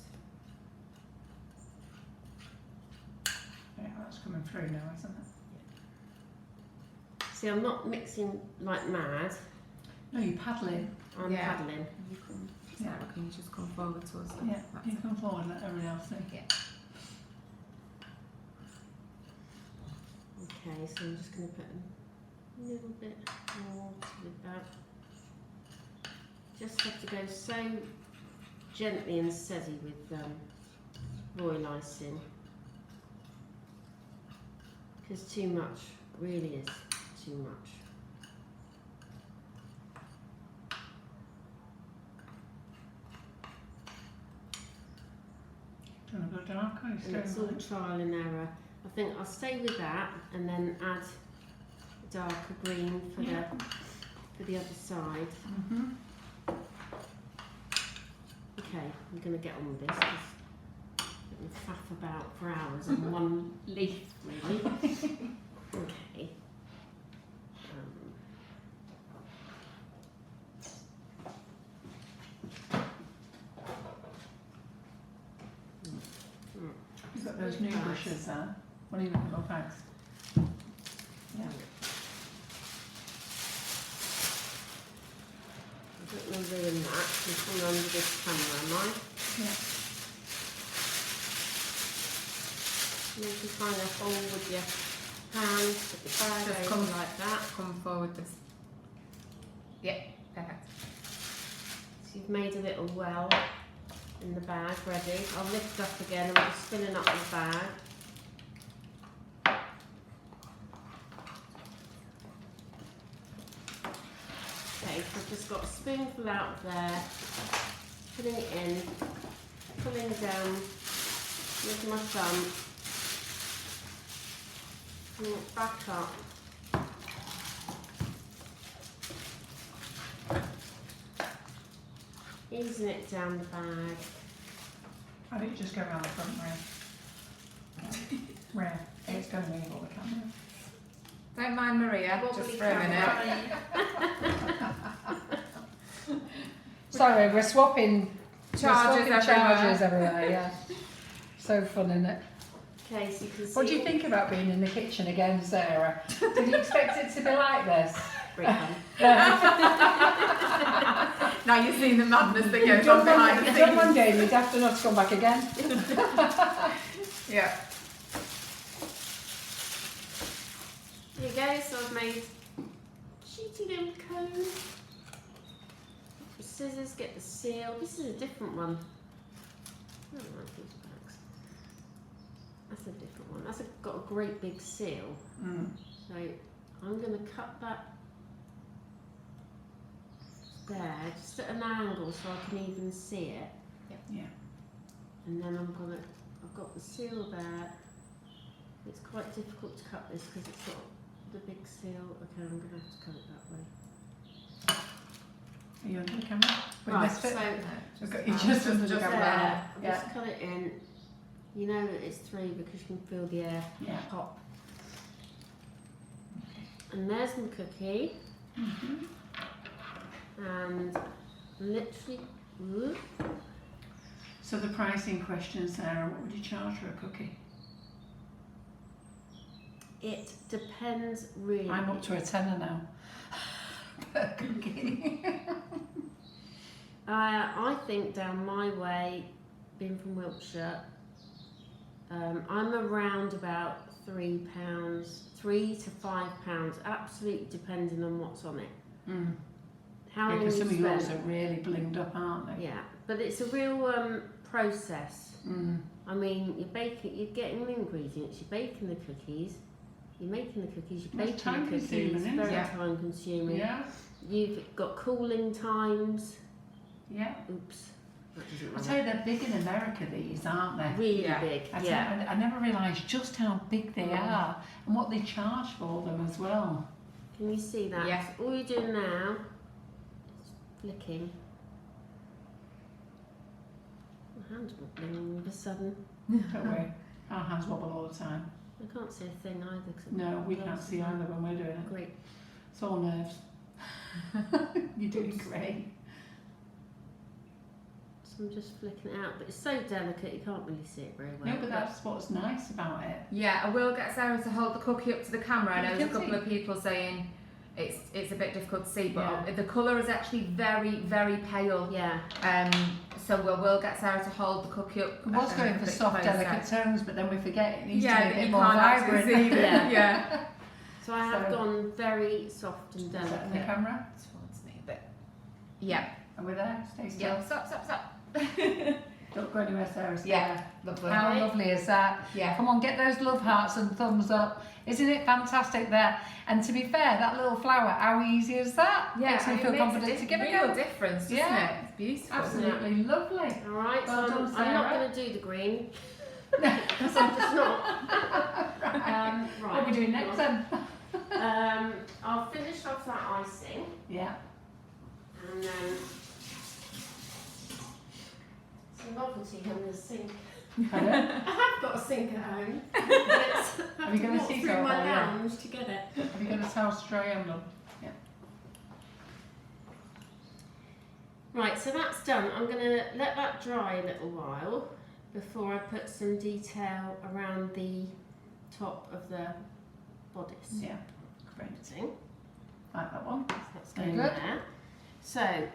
through now, isn't it? See, I'm not mixing like mad. No, you're paddling. I'm Yeah. paddling. You can, Sarah, can you just come forward to us? Yeah, That's you it. come forward and let everyone else see. Okay, so I'm just going to put a little bit more with that. Just have to go so gently and steady with Royal Icing. Because too much really is too much. Do you want to go darker? And it's all trial and error. I think I'll stay with that and then add darker green for the other side. Mm-hmm. Okay, I'm going to get on with this because I can faff about for hours on one leaf, really. Okay. You've got those new brushes there. What are you looking for? Thanks. Yeah. I don't want to ruin that because I'm under this camera, am I? Yeah. You can find a hole with your hand, put the bag Just over come like that. Come forward this. Yeah, perfect. So you've made a little well in the bag ready. I'll lift up again and I'm just filling up the bag. Okay, so I've just got a spoonful out there, putting it in, pulling down with my thumb, bring it back up. Easing it down the bag. Why don't you just go around the front round? It's going to move all the camera. Don't mind Maria, just for a minute. Sorry, we're swapping Charges everywhere, yeah. So fun, isn't it? Okay, so you can see. What do you think about being in the kitchen again, Sarah? Did you expect it to be like this? Great fun. Now you've seen the madness that You've goes on done behind the scenes. one day, you'd have to not come back again. Yeah. There you go, so I've made cheaty little cone. The scissors, get the seal. This is a different one. I don't like these bags. That's a different one. That's got a great big seal. Mm. So I'm going to cut that there, just at an angle so I can even see it. Yeah. And then I've got the seal there. It's quite difficult to cut this because it's got the big seal. Okay, I'm going to have to cut it that way. Are you under the camera? We Right, missed it. so You're just under the just camera. there, Yeah. just cut it in. You know that it's 3 because you can feel the air Yeah. pop. And there's my cookie. Mm-hmm. And literally, whoop, So the pricing question, Sarah, what would you charge for a cookie? it depends really. I'm up to a tenner now. Per cookie. I think down my way, being from Wiltshire, I'm around about £3, £3 to £5, absolutely depending on what's on it. Mm. How long Because you some of yours spend. are really blinged up, aren't they? Yeah, but it's a real process. Mm. I mean, you're getting the ingredients, you're baking the cookies, you're making the cookies, you're It's baking the time-consuming, cookies, isn't very it? time consuming. Yeah. You've got cooling times. Yeah. Oops, that doesn't I matter. tell you, they're big in America, these, aren't they? Really Yeah. big, I yeah. never realised just how big they are and what they charge for them as well. Can you see that? Yeah. All you're doing now is flicking. My hand's wobbling all of a sudden. Don't worry, our hands wobble all the time. I can't see a thing either. 'Cause No, we can't see either when we're doing it. Great. It's all nerves. You're doing great. Just So I'm just flicking it out, but it's so delicate you can't really see it very well. No, but that's what's nice about it. Yeah, I will get Sarah to hold the cookie up to the camera. I know You there's a can couple see. of people saying it's a bit difficult to see, but Yeah. the colour is actually very, very pale. Yeah. So we'll get Sarah to hold the cookie up. I was going a for bit soft, closer. delicate tones, but then we forget it needs to Yeah, be a but bit you more can't actually vibrant. see them. Yeah. Yeah. So I have So- gone very soft and Is that in the delicate. camera? Towards me, but yeah. Are we there? Stay still. Yeah. Stop. Don't go anywhere, Sarah. Stay Yeah. there. Lovely. How lovely is that? Yeah. Come on, get those love hearts and thumbs up. Isn't it fantastic there? And to be fair, that little flower, how easy is that? Yeah, Makes me feel confident to give it a real go. difference, doesn't Yeah. it? It's beautiful. Absolutely lovely. All right, Well so done, I'm not Sarah. going to do the green because I'm just not. Right. What are we doing next then? I'll finish off that icing Yeah. and then some novelty in the sink. Pardon? I have got a sink at home. But it's, I Have you got a walk tea through towel? my Yeah. lounge to get it. Have you got a towel to dry on? Yeah. Right, so that's done. I'm going to let that dry a little while before I put some detail around the top of the bodice. Yeah. Great. Thing. Like that one. So that's Very going good. there. So,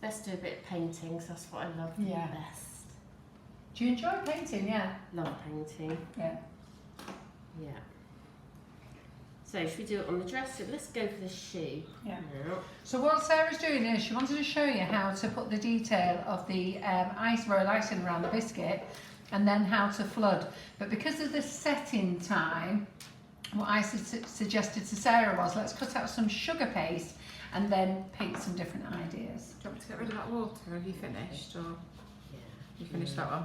let's do a bit of painting, 'cause that's what I love the Yeah. best. Do you enjoy painting? Yeah. Love painting. Yeah. Yeah. So, should we do it on the dress? So let's go for the shoe. Yeah. Now. So what Sarah's doing is she wanted to show you how to put the detail of the Royal Icing around the biscuit and then how to flood. But because of the setting time, what I suggested to Sarah was let's cut out some sugar paste and then paint some different ideas. Do you want me to get rid of that water? Have you finished? Or Yeah. you finished that one?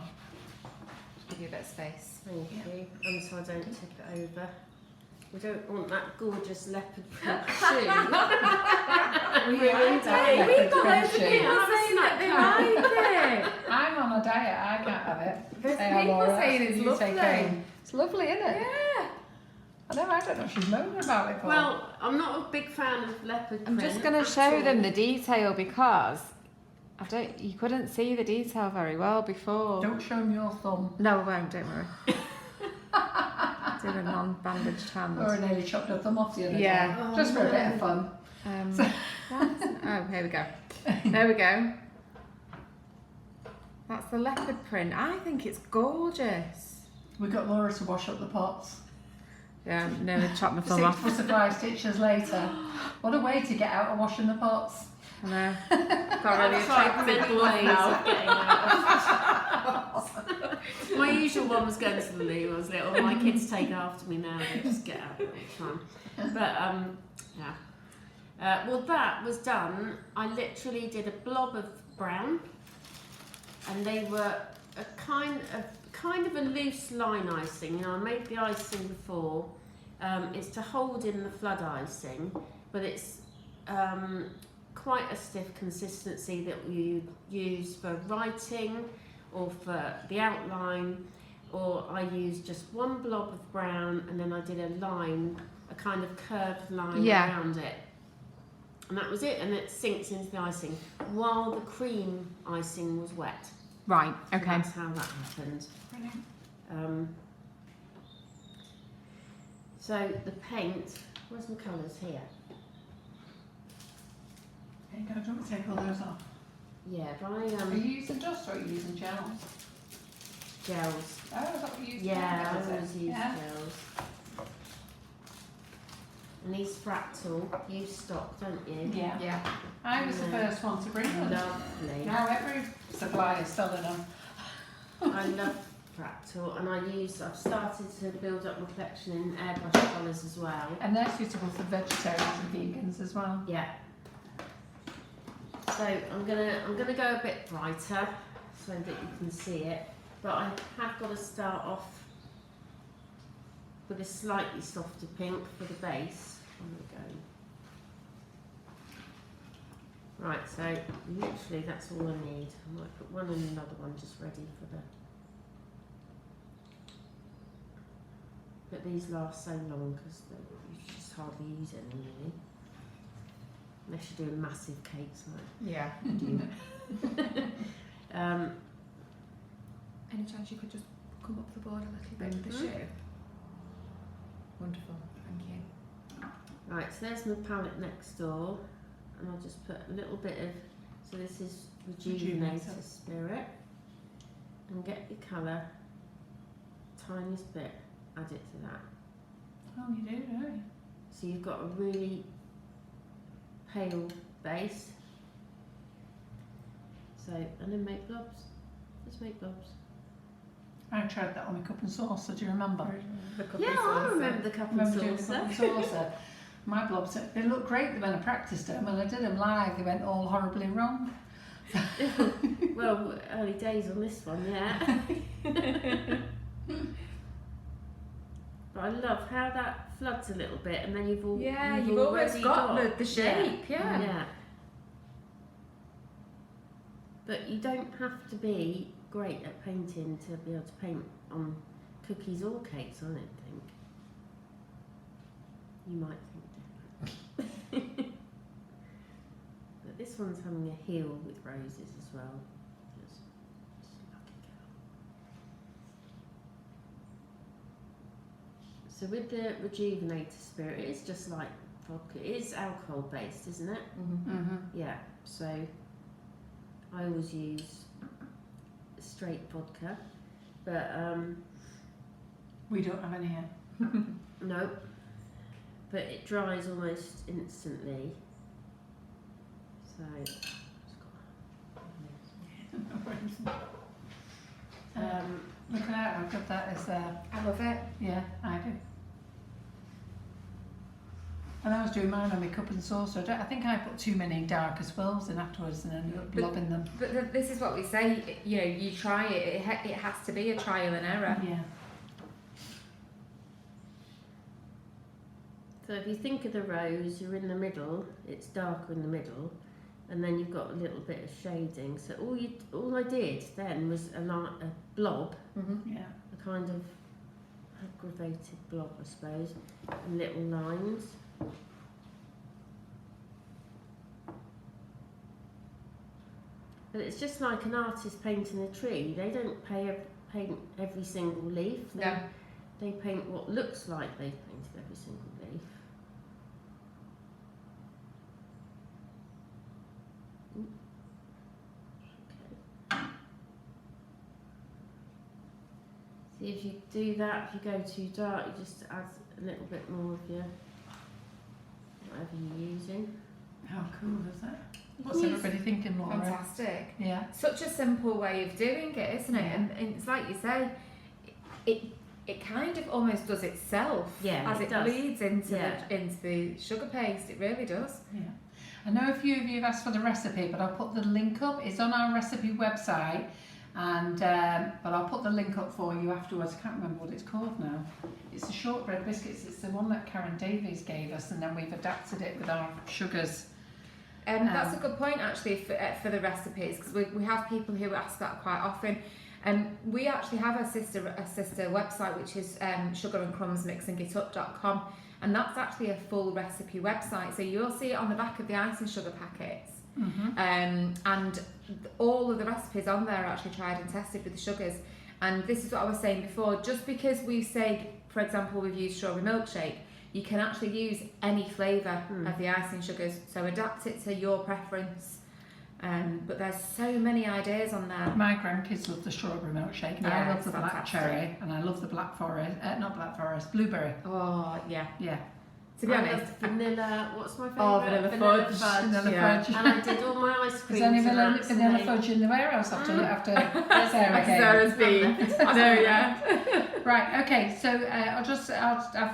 Give you a bit of space. Thank Yeah. you. And so I don't tip it over. We don't want that gorgeous leopard print shoe. Ruined Hey, it. we've got loads of Shoe. people saying that they like it. I'm on a diet, I can't have it. There's Say people Laura, saying that's it's what you take lovely. home. It's lovely, isn't it? Yeah. I know, I don't know if she's moaning about it for. Well, I'm not a big fan of leopard print. I'm just going to at show all. them the detail because you couldn't see the detail very well before. Don't show them your thumb. No, I won't, don't worry. Do a non-bandaged hand. Or nearly chopped her thumb off the other Yeah. day. Oh, Just for a bit no. of fun. Oh, here we go. There we go. That's the leopard print. I think it's gorgeous. We got Laura to wash up the pots. Yeah, nearly chopped my thumb 6 off. for surprise stitches later. What a way to get out of washing the pots. I know. Got I've really tried attractive many gloves ways now. of getting out of My usual one was going to the loo. I was like, oh, my kids take after me now. They just get out all the time. But yeah. Well, that was done. I literally did a blob of brown, and they were a kind of a loose line icing. You know, I made the icing before. It's to hold in the flood icing, but it's quite a stiff consistency that you use for writing or for the outline, or I used just one blob of brown and then I did a line, a kind of curved line around it. And that was it, and it sinks into the icing while the cream icing was wet. Right, So okay. that's how that happened. So the paint, where's my colours here? There you go, do you want me to take all those off? Yeah, by Are you using dust or are you using gels? gels. Oh, is that what you use? Yeah, I always use Yeah. gels. And these fractal, you stock, don't you? Yeah. Yeah. I was the first one to bring them. Lovely. Now every supplier's selling them. I love fractal, and I've started to build up my collection in airbrush colours as well. And they're suitable for vegetarians and vegans as well. Yeah. So I'm gonna go a bit brighter so that you can see it, but I have got to start off with a slightly softer pink for the base. There we go. Right, so literally that's all I need. I might put one and another one just ready for the. But these last so long because you just hardly use any really. unless you're doing massive cakes like Yeah. I do. Any chance you could just come up the board a little bit with the Mhm. shoe? Wonderful, thank you. Right, so there's my palette next door, and I'll just put a little bit of, so this is Rejuvenator Spirit, and get your colour, tiniest bit, add it to that. Oh, you do, don't you? So you've got a really pale base. So, and then make blobs. Just make blobs. I tried that on my cup and saucer, do you remember? The cup Yeah, and I saucer. remember the cup and Remember doing the cup saucer. and saucer? My blobs, they looked great when I practiced them. When I did them live, they went all horribly wrong. Well, early days on this one, yeah. But I love how that floods a little bit, and then you've always got the shape, yeah. Yeah. But you don't have to be great at painting to be able to paint on cookies or cakes, I don't think. You might think different. But this one's having a heel with roses as well. Just lucky girl. So with the Rejuvenator Spirit, it's just like vodka. It is alcohol based, isn't it? Mm-hmm. Yeah, so I always use straight vodka, but We don't have any here. no, but it dries almost instantly. So, Look at that, how good that is there. I love it. Yeah, I do. And I was doing mine on my cup and saucer. I think I put too many darker swirls in afterwards and ended up blobbing them. But this is what we say, you know, you try it, it has to be a trial and error. Yeah. so if you think of the rose, you're in the middle. It's darker in the middle, and then you've got a little bit of shading. So all I did then was a blob, Mm-hmm. Yeah. a kind of aggravated blob, I suppose, and little lines. But it's just like an artist painting a tree. They don't paint every single leaf. No. They paint what looks like they've painted every single leaf. Ooh. Okay. See, if you do that, if you go too dark, you just add a little bit more of your whatever you're using. How cool is that? You What's can use- everybody thinking, Laura? Fantastic. Yeah. Such a simple way of doing it, isn't it? Yeah. And it's like you say, it kind of almost does itself Yeah, as it it does. bleeds into Yeah. into the sugar paste. It really does. Yeah. I know a few of you have asked for the recipe, but I'll put the link up. It's on our recipe website, and but I'll put the link up for you afterwards. I can't remember what it's called now. It's the shortbread biscuits. It's the one that Karen Davies gave us, and then we've adapted it with our sugars. That's a good point actually for the recipes, because we have people who ask that quite often. We actually have a sister website, which is sugarandcrumbsmixandgetup.com, and that's actually a full recipe website. So you'll see it on the back of the icing sugar packets. Mm-hmm. And all of the recipes on there are actually tried and tested with the sugars. And this is what I was saying before, just because we say, for example, we've used strawberry milkshake, you can actually use any flavour of the icing sugars, so adapt it to your preference. But there's so many ideas on there. My grandkids love the strawberry milkshake, and Yeah, I love it's the black fantastic. cherry, and I love the black forest, not black forest, blueberry. Oh yeah. Yeah. To be I honest, love vanilla. What's my favourite? Oh, vanilla fudge. Vanilla Yeah. fudge. And I did all my ice Is cream. there any to vanilla, that, vanilla so fudge in the warehouse after Sarah Like came? Sarah's been. I know, yeah. Right, okay, so I've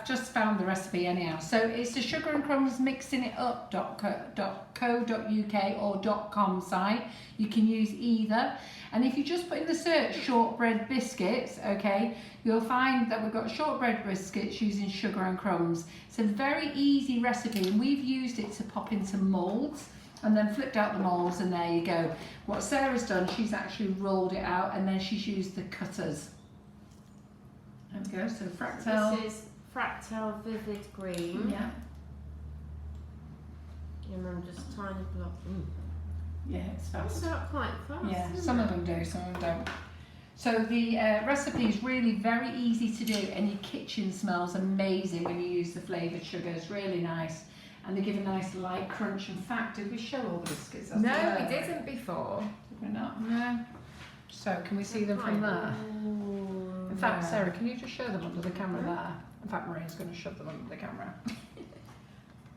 just found the recipe anyhow. So it's the Sugar and Crumbs Mixing It Up.co.uk or .com site. You can use either. And if you just put in the search shortbread biscuits, okay, you'll find that we've got shortbread biscuits using sugar and crumbs. It's a very easy recipe, and we've used it to pop into moulds and then flipped out the moulds, and there you go. What Sarah's done, she's actually rolled it out, and then she's used the cutters. There we go, so fractal. This is Fractal Vivid Green. Yeah. And I'm just tiny block. Yeah, it's That's fast. not quite fast. Yeah, isn't some it? of them do, some of them don't. So the recipe is really very easy to do, and your kitchen smells amazing when you use the flavoured sugars. Really nice, and they give a nice light crunch. In fact, did we show all the biscuits? No, we didn't before. Did we not? No. So can we see them from there? In fact, Sarah, can you just show them under the camera there? In fact, Maria's going to shove them under the camera.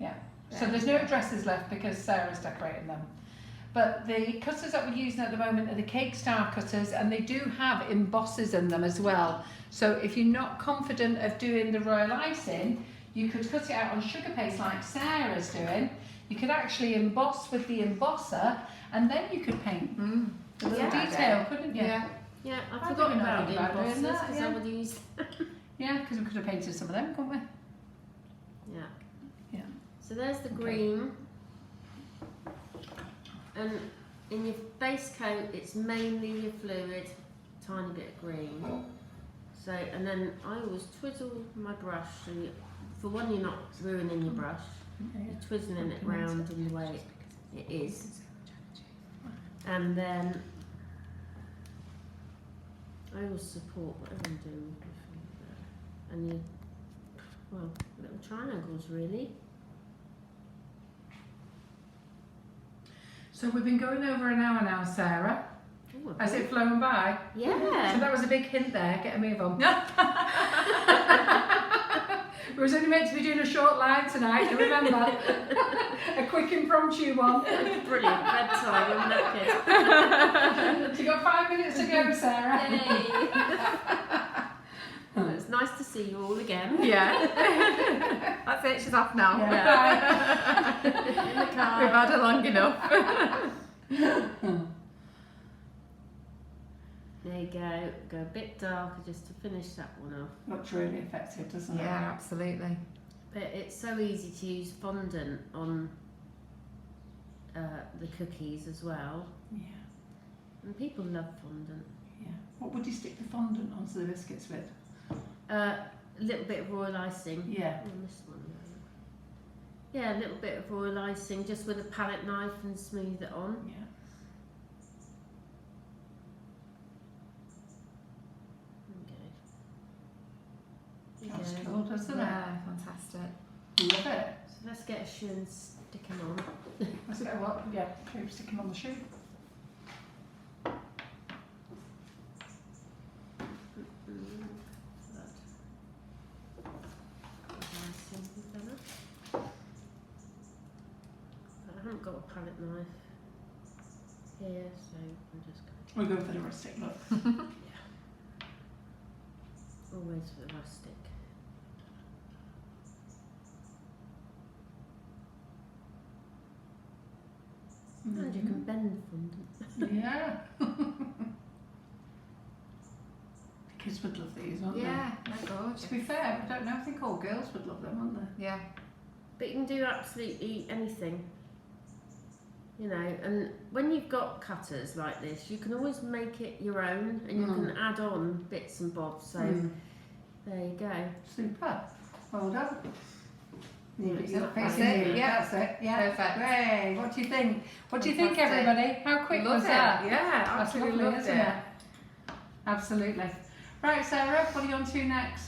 Yeah. So there's no addresses left because Sarah's decorating them. But the cutters that we're using at the moment are the Cake Star cutters, and they do have embosses in them as well. So if you're not confident of doing the Royal Icing, you could cut it out on sugar paste like Sarah's doing. You could actually emboss with the embosser, and then you could paint the little detail, couldn't you? Yeah. Yeah, I I forgot didn't know about the about doing embossers that, because yeah. I would use. Yeah, because we could have painted some of them, couldn't we? Yeah. Yeah. So there's the green. And in your base coat, it's mainly your fluid, tiny bit of green. So, and then I always twizzle my brush, so for one you're not ruining your brush, you're twizzling it round in the way it is. And then I always support whatever I'm doing. And you, well, little triangles really. So we've been going over an hour now, Sarah. Ooh, a Has bit- it flown by? So Yeah. that was a big hint there. Get a move on. We was only meant to be doing a short live tonight, you remember? A quick impromptu one. Brilliant. Bedtime. I'm knackered. So you got 5 minutes to go, Sarah. Yay. Well, it's nice to see you all again. Yeah. That's it, she's off now. Yeah. In the car. We've had her long enough. There you go. Go a bit darker just to finish that one off. Looks really effective, doesn't it? Yeah, absolutely. But it's so easy to use fondant on the cookies as well. Yeah. And people love fondant. Yeah. What would you stick the fondant onto the biscuits with? A little bit of royal icing. Yeah. Oh, this one. Yeah, a little bit of royal icing just with a palette knife and smooth it on. Yeah. Okay. That's Okay. cool, doesn't it? Yeah, fantastic. Love it. So let's get a shoe and stick them on. Let's get what? Yeah, maybe stick them on the shoe. I haven't got a palette knife here, so I'm just We'll go for the rustic look. always for the rustic. And you can bend fondant. Yeah. The kids would love these, wouldn't Yeah, they're they? gorgeous. To be fair, I don't know, I think all girls would love them, wouldn't they? Yeah. But you can do absolutely anything. You know, and when you've got cutters like this, you can always make it your own and you can add on bits and bobs. So there you go. Super. Well done. That's That's it, yeah. That's it. Yeah. Perfect. Great. What do you think? What do you think, Fantastic. everybody? How quick Love was it. that? Yeah, That's absolutely lovely, loved isn't it. it? Absolutely. Right, Sarah, what are you on to next?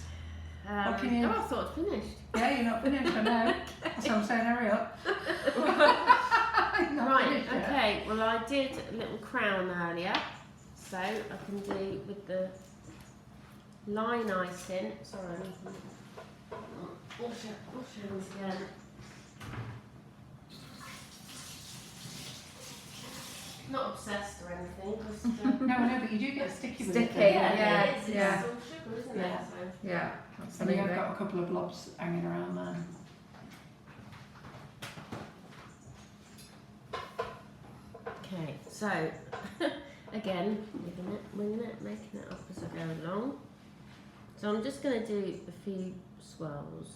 What can you- Oh, I thought I'd finished. Yeah, you're not finished, I know. That's what I'm saying, hurry up. You're not Right, finished yet. okay. Well, I did a little crown earlier, so I can do with the line icing. Sorry, I need to wash hands again. Not obsessed or anything, just No, I know, but you do get sticky with Sticky, it. yeah. it is. It's yeah. all sugar, isn't Yeah. it? So. Yeah, And absolutely. you've got a couple of blobs hanging around there. Okay, so again, winging it, making it up as I go along. So I'm just going to do a few swirls.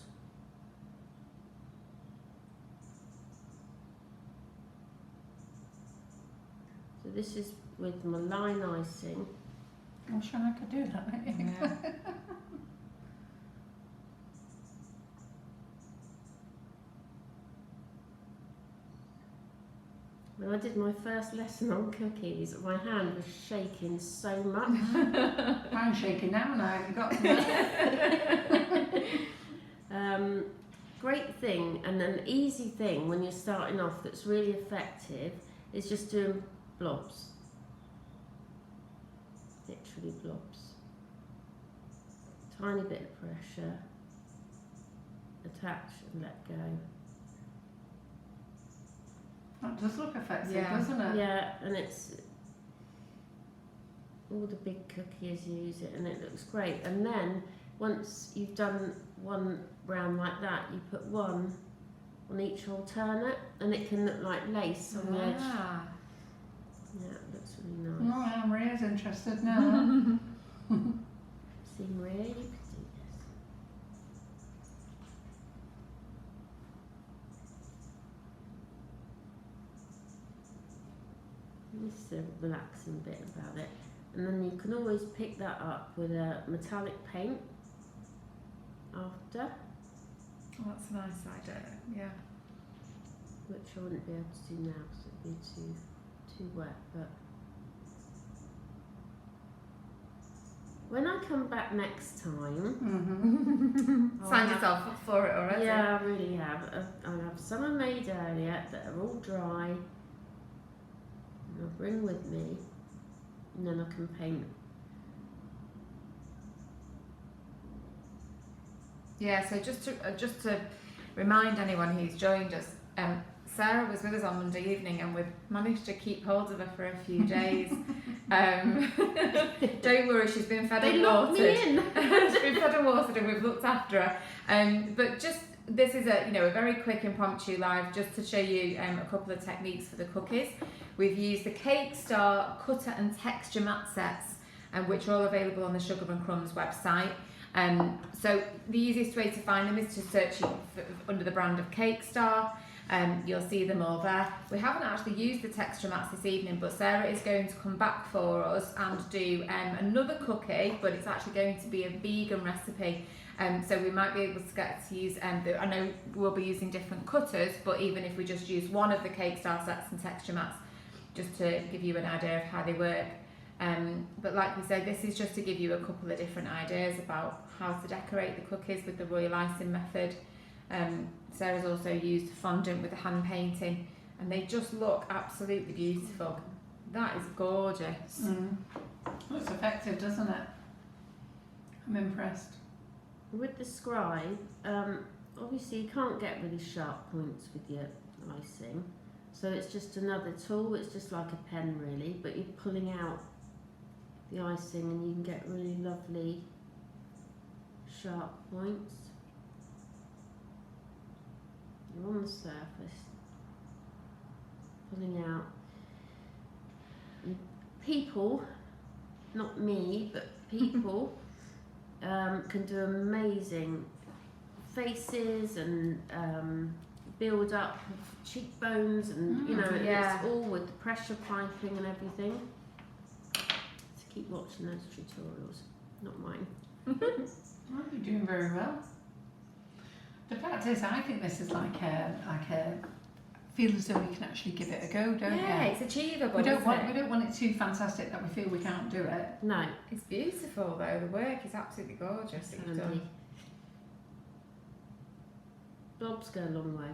So this is with my line icing. I'm sure I could do that, Yeah. When I did my first lesson on cookies, my hand was shaking so much. I'm shaking now and I haven't got to Great thing and an easy thing when you're starting off that's really effective is just doing blobs. Literally blobs. Tiny bit of pressure. Attach and let go. That does look effective, Yeah. doesn't it? Yeah, and it's all the big cookies use it and it looks great. And then once you've done one round like that, you put one on each alternate and it can look like lace on the edge. Ah. Yeah, it looks really nice. Oh, Maria's interested now. See, Maria, you could do this. This is the relaxing bit about it. And then you can always pick that up with a metallic paint after, Oh, that's a nice idea. Yeah. which I wouldn't be able to do now because it would be too wet. But when I come back next time, I'll Signed have- yourself up for it already. Yeah, I really have. I'll have some I made earlier that are all dry. And I'll bring with me, and then I can paint. Yeah, so just to remind anyone who's joined us, Sarah was with us on Monday evening and we've managed to keep hold of her for a few days. Don't worry, she's been fed They and locked watered. me in. She's been fed and watered and we've looked after her. But just, this is a very quick impromptu live just to show you a couple of techniques for the cookies. We've used the Cake Star cutter and texture mat sets, which are all available on the Sugar and Crumbs website. So the easiest way to find them is to search under the brand of Cake Star. You'll see them all there. We haven't actually used the texture mats this evening, but Sarah is going to come back for us and do another cookie, but it's actually going to be a vegan recipe. So we might be able to get to use, I know we'll be using different cutters, but even if we just use one of the Cake Star sets and texture mats, just to give you an idea of how they work. But like we said, this is just to give you a couple of different ideas about how to decorate the cookies with the Royal Icing method. Sarah's also used fondant with the hand painting and they just look absolutely beautiful. That is gorgeous. Looks effective, doesn't it? I'm impressed. With the scribe, obviously you can't get really sharp points with your icing. So it's just another tool, it's just like a pen really, but you're pulling out the icing and you can get really lovely sharp points. You're on the surface, pulling out. And people, not me, but people can do amazing faces and build up cheekbones and yeah. it's all with the pressure piping and everything. So keep watching those tutorials, not mine. Well, you're doing very well. The fact is, I think this is like a feel as though we can actually give it a go, don't Yeah, you? it's achievable. We don't isn't want it? we don't want it too fantastic that we feel we can't do it. No, It's beautiful though. The work is absolutely gorgeous that you've Sandy. done. Blobs go a long way.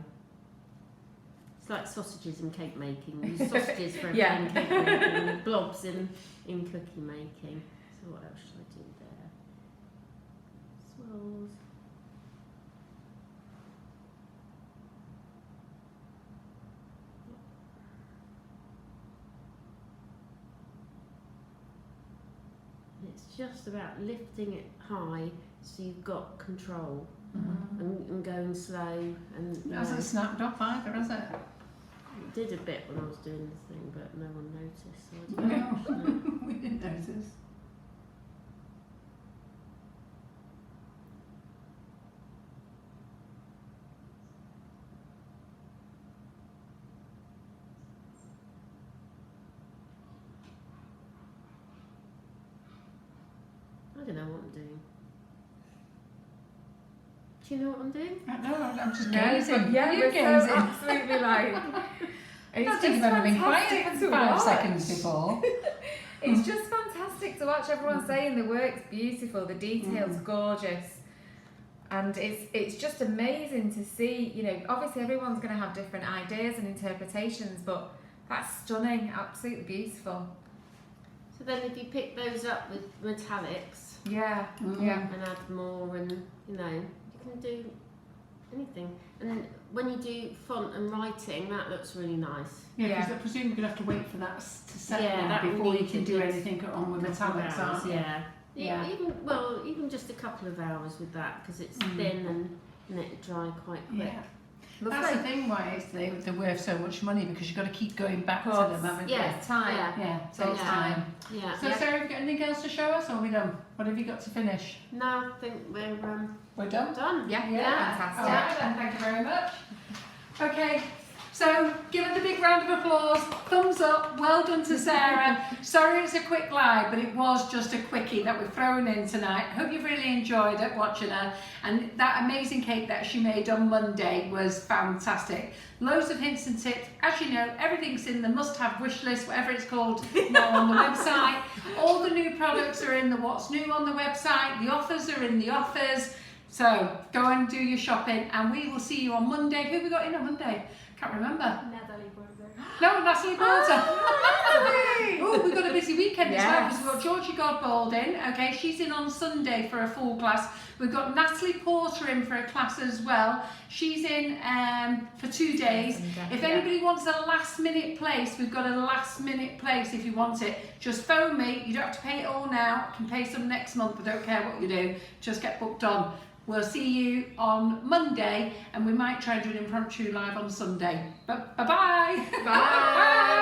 It's like sausages in cake making. You use sausages for Yeah. in cake making and blobs in cookie making. So what else should I do there? Swirls. It's just about lifting it high so you've got control and going slow and It hasn't snapped off either, has it? it did a bit when I was doing the thing but no one noticed so I don't No, we didn't notice. I don't know what I'm doing. Do you know what I'm doing? I know, I'm just Yeah, gazing. yeah, You we're gazing. so absolutely like And I it's think you've just ever been quiet fantastic for to 5 watch. seconds before. It's just fantastic to watch everyone saying the work's beautiful, the detail's gorgeous. And it's just amazing to see, you know, obviously everyone's going to have different ideas and interpretations, but that's stunning, absolutely beautiful. So then if you pick those up with metallics Yeah, Yeah. and add more, and you know, you can do anything. And when you do font and writing, that looks really nice. Yeah, because Yeah. I presume you're going to have to wait for that to set Yeah, that before will you need can to do be anything on with metallics, aren't you? Yeah. Yeah. Even just a couple of hours with that, because it's thin and it'll dry quite quick. Yeah. lovely. That's the thing why they're worth so much money, because you've got to keep going back to Course. them, haven't Yeah. you? Time. Yeah. Yeah, It's all takes Yeah. time. Yeah. So Sarah, have you got anything else to show us, or are we done? What have you got to finish? No, I think we're We're done? done. Yeah, fantastic. All right then, thank you very much. Okay, so give it a big round of applause. Thumbs up, well done to Sarah. Sorry it's a quick live, but it was just a quickie that we've thrown in tonight. Hope you've really enjoyed it watching her. And that amazing cake that she made on Monday was fantastic. Loads of hints and tips. As you know, everything's in the must-have wish list, whatever it's called, now on the website. All the new products are in the what's new on the website. The offers are in the offers. So go and do your shopping, and we will see you on Monday. Who have we got in on Monday? Can't remember. Natalie Burger. No, Natalie Porter. Oh, we've got a busy weekend as well, because Yes. we've got Georgie Godbold in. Okay, she's in on Sunday for a full class. We've got Natalie Porter in for a class as well. She's in for 2 days. If anybody wants a last minute place, we've got a last minute place if you want it. Just phone me. You don't have to pay it all now. You can pay some next month. I don't care what you do. Just get booked on. We'll see you on Monday, and we might try and do an impromptu live on Sunday. But bye-bye. Bye.